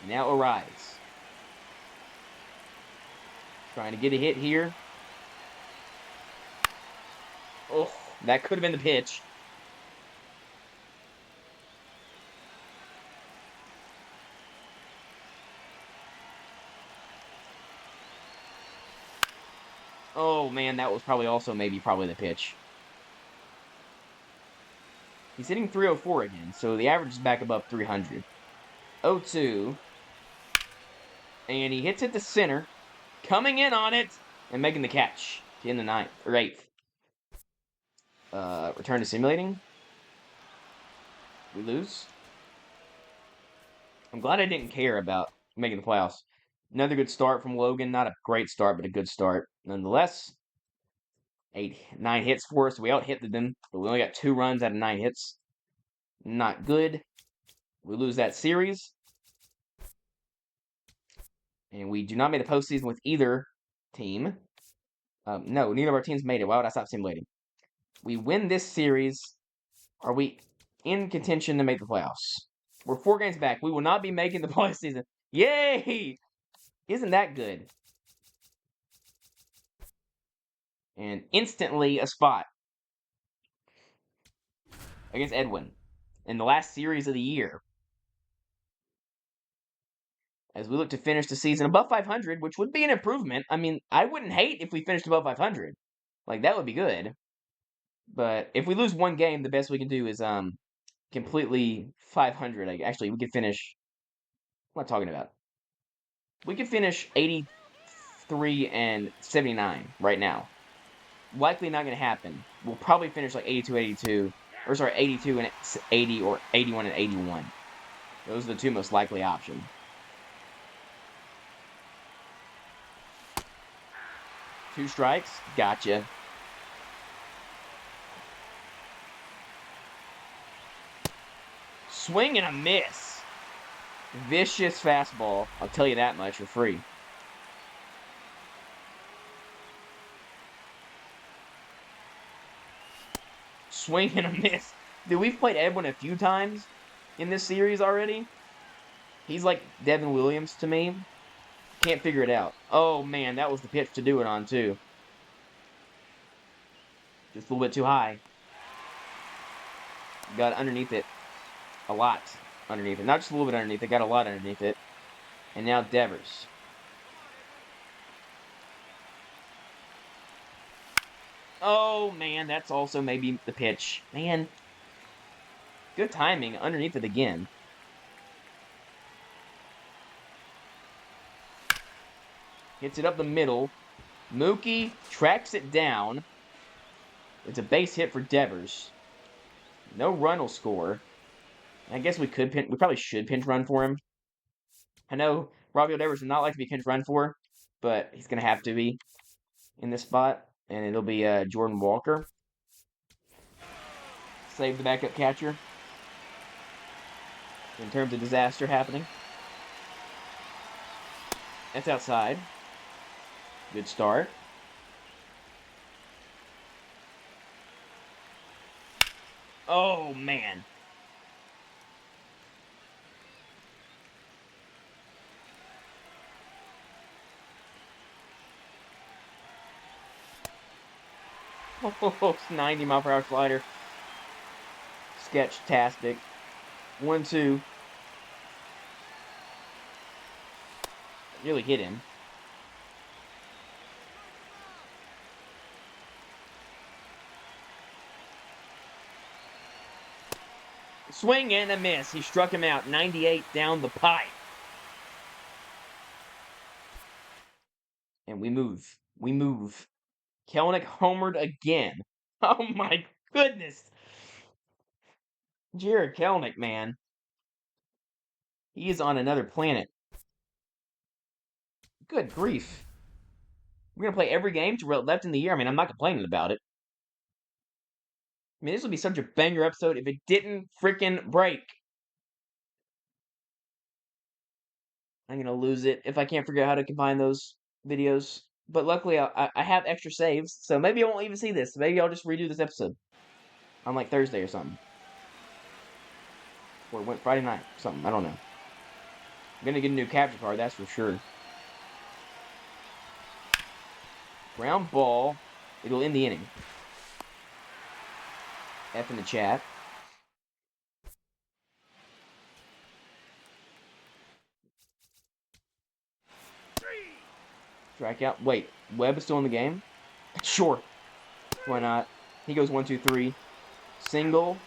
Now Arise. Trying to get a hit here. Oh, that could have been the pitch. Oh, man, that was probably the pitch. He's hitting 304 again, so the average is back above 300. 0-2. And he hits it to center. Coming in on it and making the catch in the 9th or 8th. Return to simulating. We lose. I'm glad I didn't care about making the playoffs. Another good start from Logan. Not a great start, but a good start nonetheless. 9 hits for us. We out-hit them, but we only got 2 runs out of 9 hits. Not good. We lose that series. And we do not make the postseason with either team. No, neither of our teams made it. Why would I stop simulating? We win this series. Are we in contention to make the playoffs? We're 4 games back. We will not be making the postseason. Yay! Isn't that good? And instantly a spot against Edwin in the last series of the year. As we look to finish the season above 500, which would be an improvement. I mean, I wouldn't hate if we finished above 500. Like, that would be good. But if we lose 1 game, the best we can do is completely 500. Like, actually, we could finish... What am I talking about? We could finish 83 and 79 right now. Likely not going to happen. We'll probably finish like 82 and 80 or 81 and 81. Those are the 2 most likely options. Two strikes. Gotcha. Swing and a miss. Vicious fastball. I'll tell you that much for free. Swing and a miss. Dude, we've played Edwin a few times in this series already. He's like Devin Williams to me. Can't figure it out. Oh, man, that was the pitch to do it on, too. Just a little bit too high. Got underneath it. A lot underneath it. Not just a little bit underneath it. Got a lot underneath it. And now Devers. Oh, man, that's also maybe the pitch. Man. Good timing. Underneath it again. Hits it up the middle. Mookie tracks it down. It's a base hit for Devers. No run will score. I guess we probably should pinch run for him. I know Robbie Devers would not like to be pinch run for, but he's going to have to be in this spot. And it'll be Jordan Walker. Save the backup catcher. In terms of disaster happening. That's outside. Good start. Oh, man. Oh, 90-mile-per-hour slider. Sketch-tastic. 1-2. Really hit him. Swing and a miss. He struck him out. 98 down the pipe. And we move. We move. Kelenic homered again. Oh my goodness. Jared Kelenic, man. He is on another planet. Good grief. We're going to play every game left in the year. I mean, I'm not complaining about it. I mean, this would be such a banger episode if it didn't freaking break. I'm going to lose it if I can't figure out how to combine those videos. But luckily, I have extra saves, so maybe I won't even see this. Maybe I'll just redo this episode on, like, Thursday or something. Or it went Friday night or something. I don't know. I'm going to get a new capture card, that's for sure. Ground ball. It'll end the inning. F in the chat. Strikeout. Wait, Webb is still in the game? Sure. Why not? He goes 1, 2, 3. Single.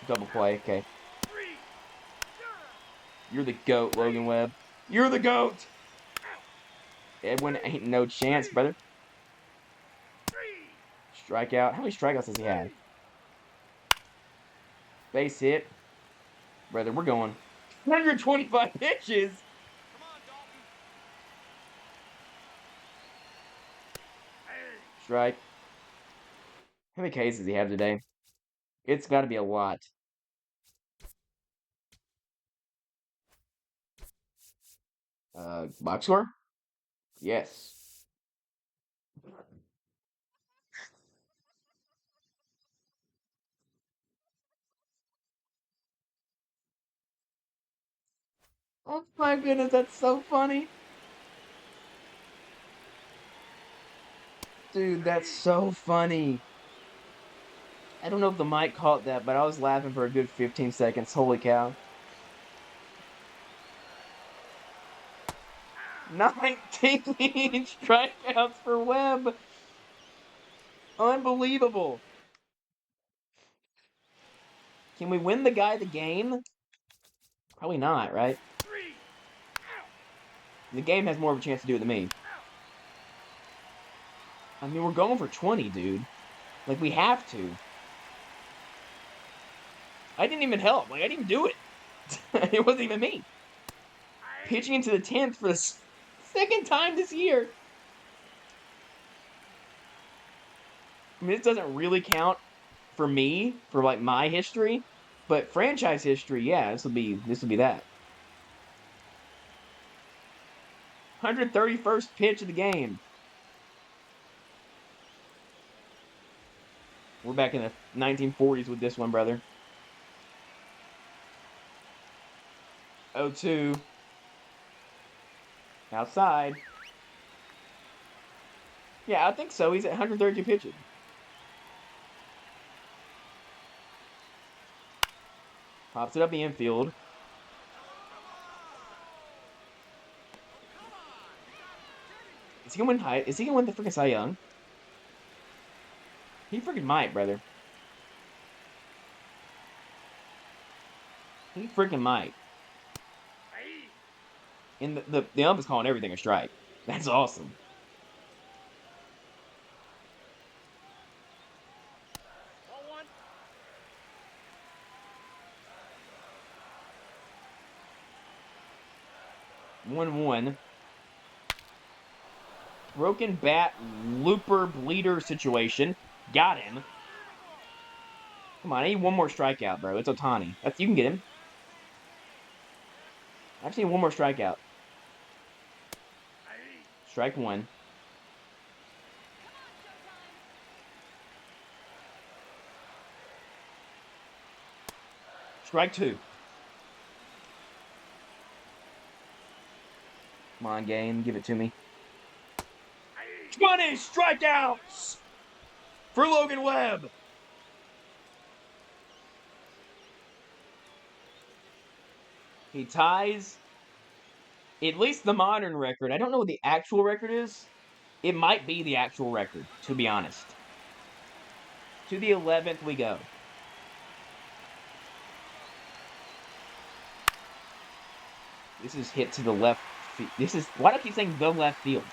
Double play. Okay. You're the GOAT, Logan Webb. You're the GOAT! Edwin ain't no chance, brother. Strikeout. How many strikeouts does he have? Base hit. Brother, we're going. 125 pitches! Strike. How many Ks does he have today? It's got to be a lot. Box score? Yes. Oh my goodness, that's so funny. Dude, that's so funny. I don't know if the mic caught that, but I was laughing for a good 15 seconds. Holy cow. 19 strikeouts for Webb. Unbelievable. Can we win the guy the game? Probably not, right? The game has more of a chance to do it than me. I mean, we're going for 20, dude. Like, we have to. I didn't even help. Like, I didn't even do it. It wasn't even me. Pitching into the 10th for the second time this year. I mean, this doesn't really count for me, for, like, my history. But franchise history, yeah, this will be that. 131st pitch of the game. We're back in the 1940s with this one, brother. 0-2. Outside. Yeah, I think so. He's at 132 pitches. Pops it up the infield. Is he gonna win Is he gonna win the freaking Cy Young? He freaking might, brother. He freaking might. And the ump is calling everything a strike. That's awesome. One. Broken bat, looper, bleeder situation. Got him. Come on, I need one more strikeout, bro. It's Ohtani. You can get him. I just need one more strikeout. Strike one. Strike two. Come on, game. Give it to me. 20 strikeouts! for Logan Webb. He ties at least the modern record. I don't know what the actual record is. It might be the actual record, to be honest. To the 11th we go. This is hit to the left. This is, why do I keep saying the left field?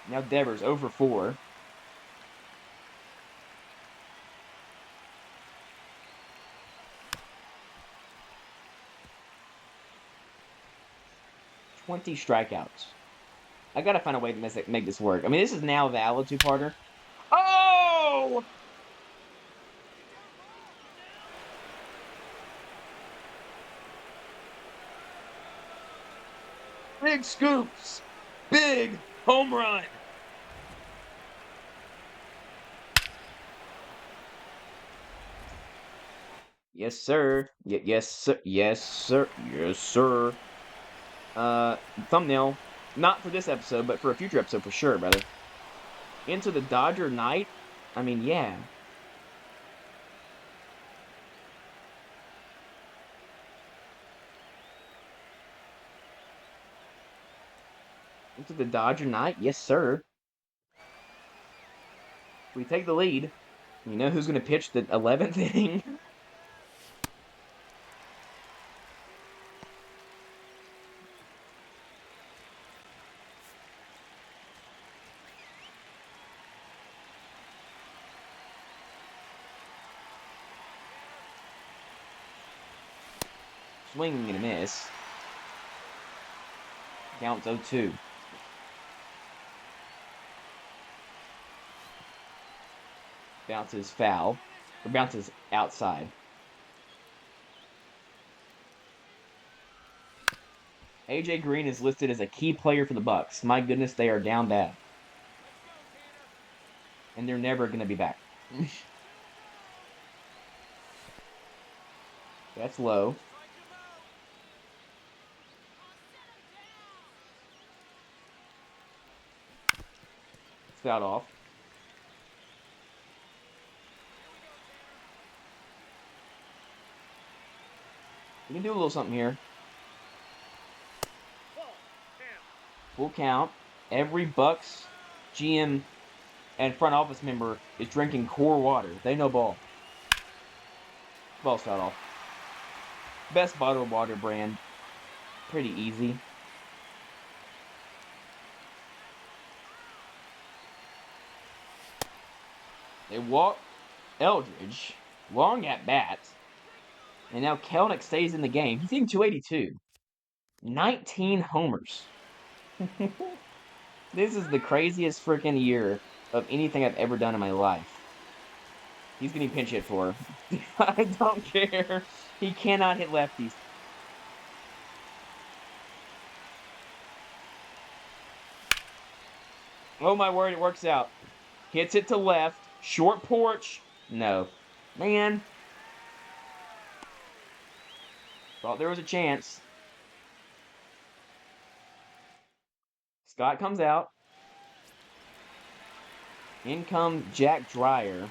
Now Devers over 4. "20 strikeouts. I gotta find a way to make this work. I mean, this is now the Allo two-parter. Oh! Big scoops. Big home run. Yes, sir. Yes, sir. Yes, sir. Yes, sir. Thumbnail. Not for this episode, but for a future episode for sure, brother. Into the Dodger night? I mean, yeah. Into the Dodger night? Yes, sir. We take the lead. You know who's going to pitch the 11th inning? Swinging and a miss. Counts 0-2. Bounces foul. Or bounces outside. AJ Green is listed as a key player for the Bucks. My goodness, they are down bad. And they're never going to be back. That's low. It's fouled off. We can do a little something here. Full count. Every Bucks GM and front office member is drinking core water. They know ball. Ball's fouled off. Best bottled water brand. Pretty easy. They walk Eldridge. Long at bat. And now Kelnick stays in the game. He's hitting 282. 19 homers. This is the craziest freaking year of anything I've ever done in my life. He's getting pinch hit for. I don't care. He cannot hit lefties. Oh my word, it works out. Hits it to left. Short porch. No. Man. Thought there was a chance. Scott comes out. In comes Jack Dreyer.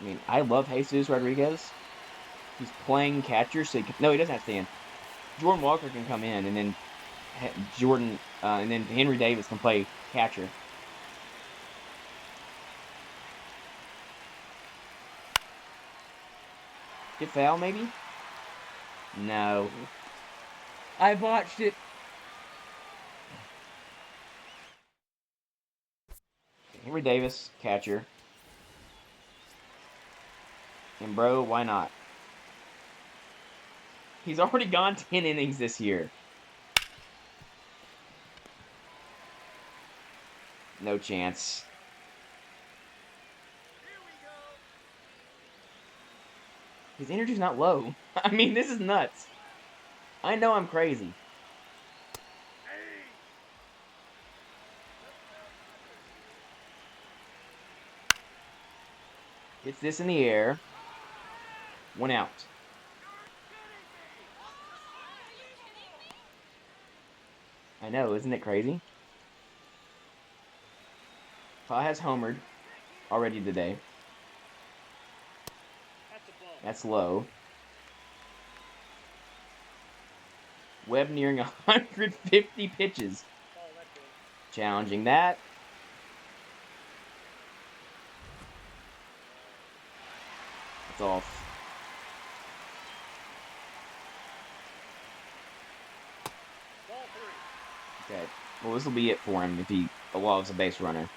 I mean, I love Jesus Rodriguez. He's playing catcher, so no, he doesn't have to stand. Jordan Walker can come in, and then and then Henry Davis can play catcher. Get foul, maybe? No. I watched it. Henry Davis, catcher. And bro, why not? He's already gone 10 innings this year. No chance. His energy's not low. I mean, this is nuts. I know I'm crazy. It's this in the air. 1 out. I know, isn't it crazy? Kyle has homered already today. That's a ball. That's low. Webb nearing 150 pitches. Ball that big. Challenging that. It's off. Ball 3. Okay. Well, this will be it for him if he logs a base runner.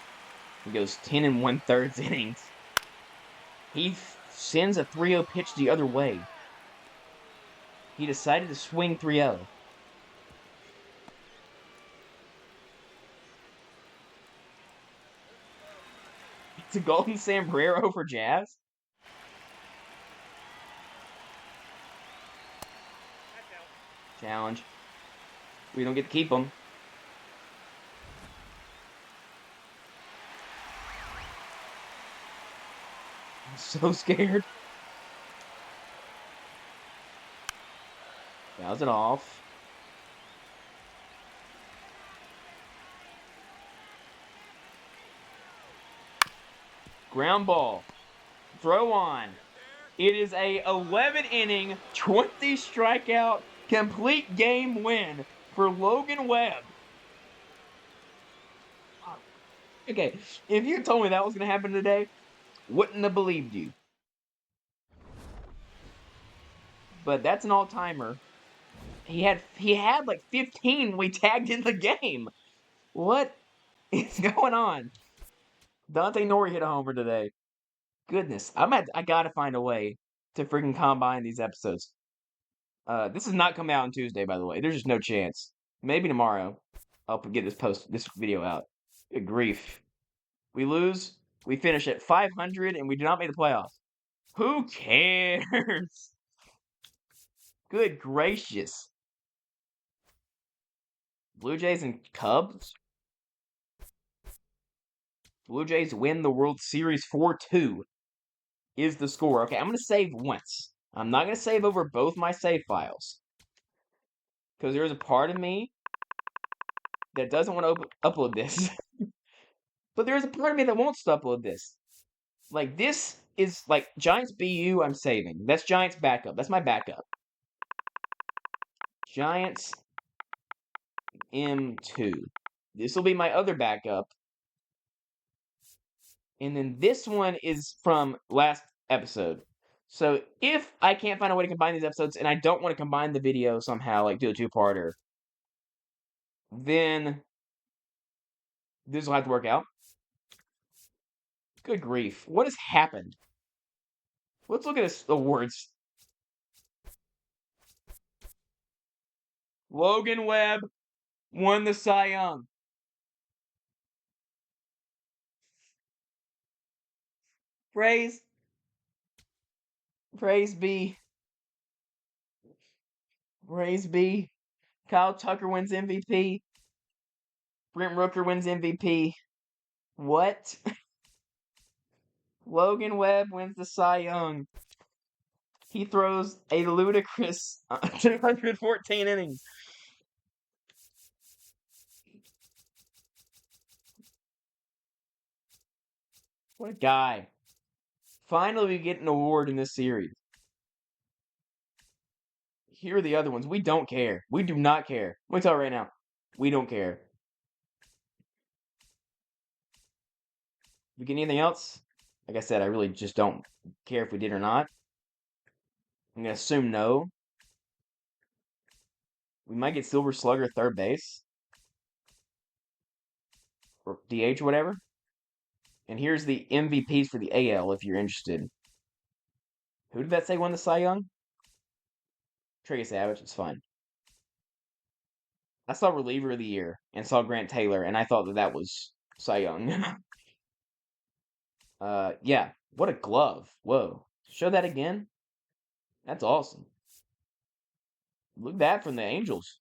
He goes 10 and 1/3 innings. He sends a 3-0 pitch the other way. He decided to swing 3-0. It's a golden sombrero for Jazz. That's out. Challenge. We don't get to keep him. I'm so scared. Fouls it off. Ground ball. Throw on. It is a 11 inning, 20 strikeout, complete game win for Logan Webb. Okay, if you told me that was going to happen today, wouldn't have believed you. But that's an all-timer. He had like 15 when we tagged in the game. What is going on? Dante Nori hit a homer today. Goodness, I gotta find a way to freaking combine these episodes. This is not coming out on Tuesday, by the way. There's just no chance. Maybe tomorrow I'll get this video out. Good grief. We lose. We finish at 500 and we do not make the playoffs. Who cares? Good gracious. Blue Jays and Cubs. Blue Jays win the World Series 4-2 is the score. Okay, I'm going to save once. I'm not going to save over both my save files. Because there's a part of me that doesn't want to upload this. But there's a part of me that wants to upload this. Like, this is, like, Giants BU I'm saving. That's Giants backup. That's my backup. Giants M2. This will be my other backup. And then this one is from last episode. So if I can't find a way to combine these episodes and I don't want to combine the video somehow, like do a two-parter, then this will have to work out. Good grief. What has happened? Let's look at his awards. Logan Webb won the Cy Young. Praise be. Praise be. Kyle Tucker wins MVP. Brent Rooker wins MVP. What? Logan Webb wins the Cy Young. He throws a ludicrous 214 innings. What a guy. Finally, we get an award in this series. Here are the other ones. We don't care. We do not care. Let me tell you right now. We don't care. You get anything else? Like I said, I really just don't care if we did or not. I'm going to assume no. We might get Silver Slugger third base. Or DH, whatever. And here's the MVPs for the AL if you're interested. Who did that say won the Cy Young? Trey Savage. It's fine. I saw Reliever of the Year and saw Grant Taylor, and I thought that was Cy Young. Yeah. What a glove. Whoa. Show that again. That's awesome. Look at that from the Angels.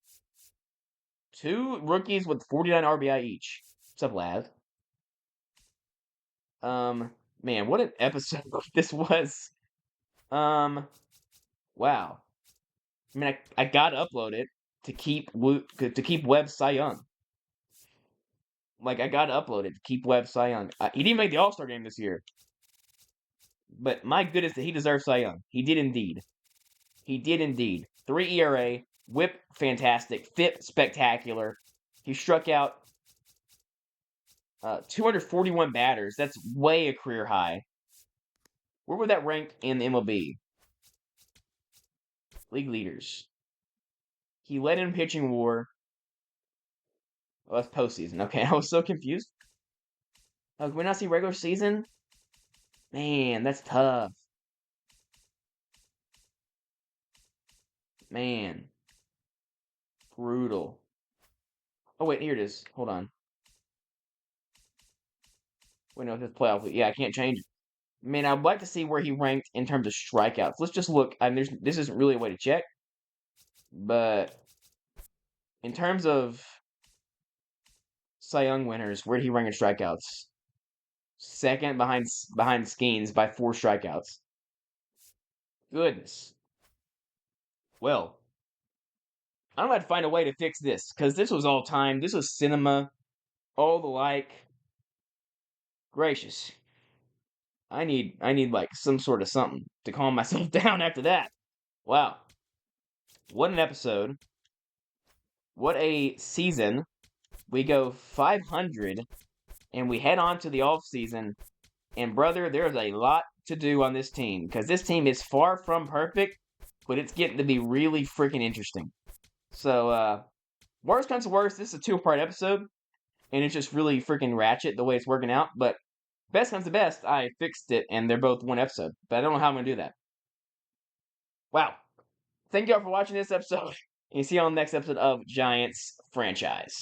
2 rookies with 49 RBI each. What's up, Lav? Man, what an episode this was. Wow. I mean, I gotta upload it to keep Webb's Cy Young. Like, I gotta upload it to keep Webb Cy Young. He didn't make the All-Star game this year. But my goodness, that he deserves Cy Young. He did indeed. He did indeed. 3 ERA, whip fantastic, FIP spectacular. He struck out 241 batters. That's way a career high. Where would that rank in the MLB? League leaders. He led in pitching WAR. Oh, that's postseason. Okay, I was so confused. Oh, can we not see regular season? Man, that's tough. Man. Brutal. Oh, wait, here it is. Hold on. Wait, no, it's playoff. Yeah, I can't change it. Man, I'd like to see where he ranked in terms of strikeouts. Let's just look. I mean, this isn't really a way to check. But in terms of Cy Young winners, where did he rank in strikeouts? Second behind Skeens by 4 strikeouts. Goodness. Well, I'm gonna have to find a way to fix this because this was all time. This was cinema, all the like. Gracious. I need like some sort of something to calm myself down after that. Wow. What an episode. What a season. We go 500 and we head on to the off season. And brother, there's a lot to do on this team because this team is far from perfect, but it's getting to be really freaking interesting. So, worst comes to worst, this is a 2-part episode, and it's just really freaking ratchet the way it's working out. But best comes to best, I fixed it, and they're both 1 episode. But I don't know how I'm gonna do that. Wow. Thank you all for watching this episode, and see you on the next episode of Giants Franchise.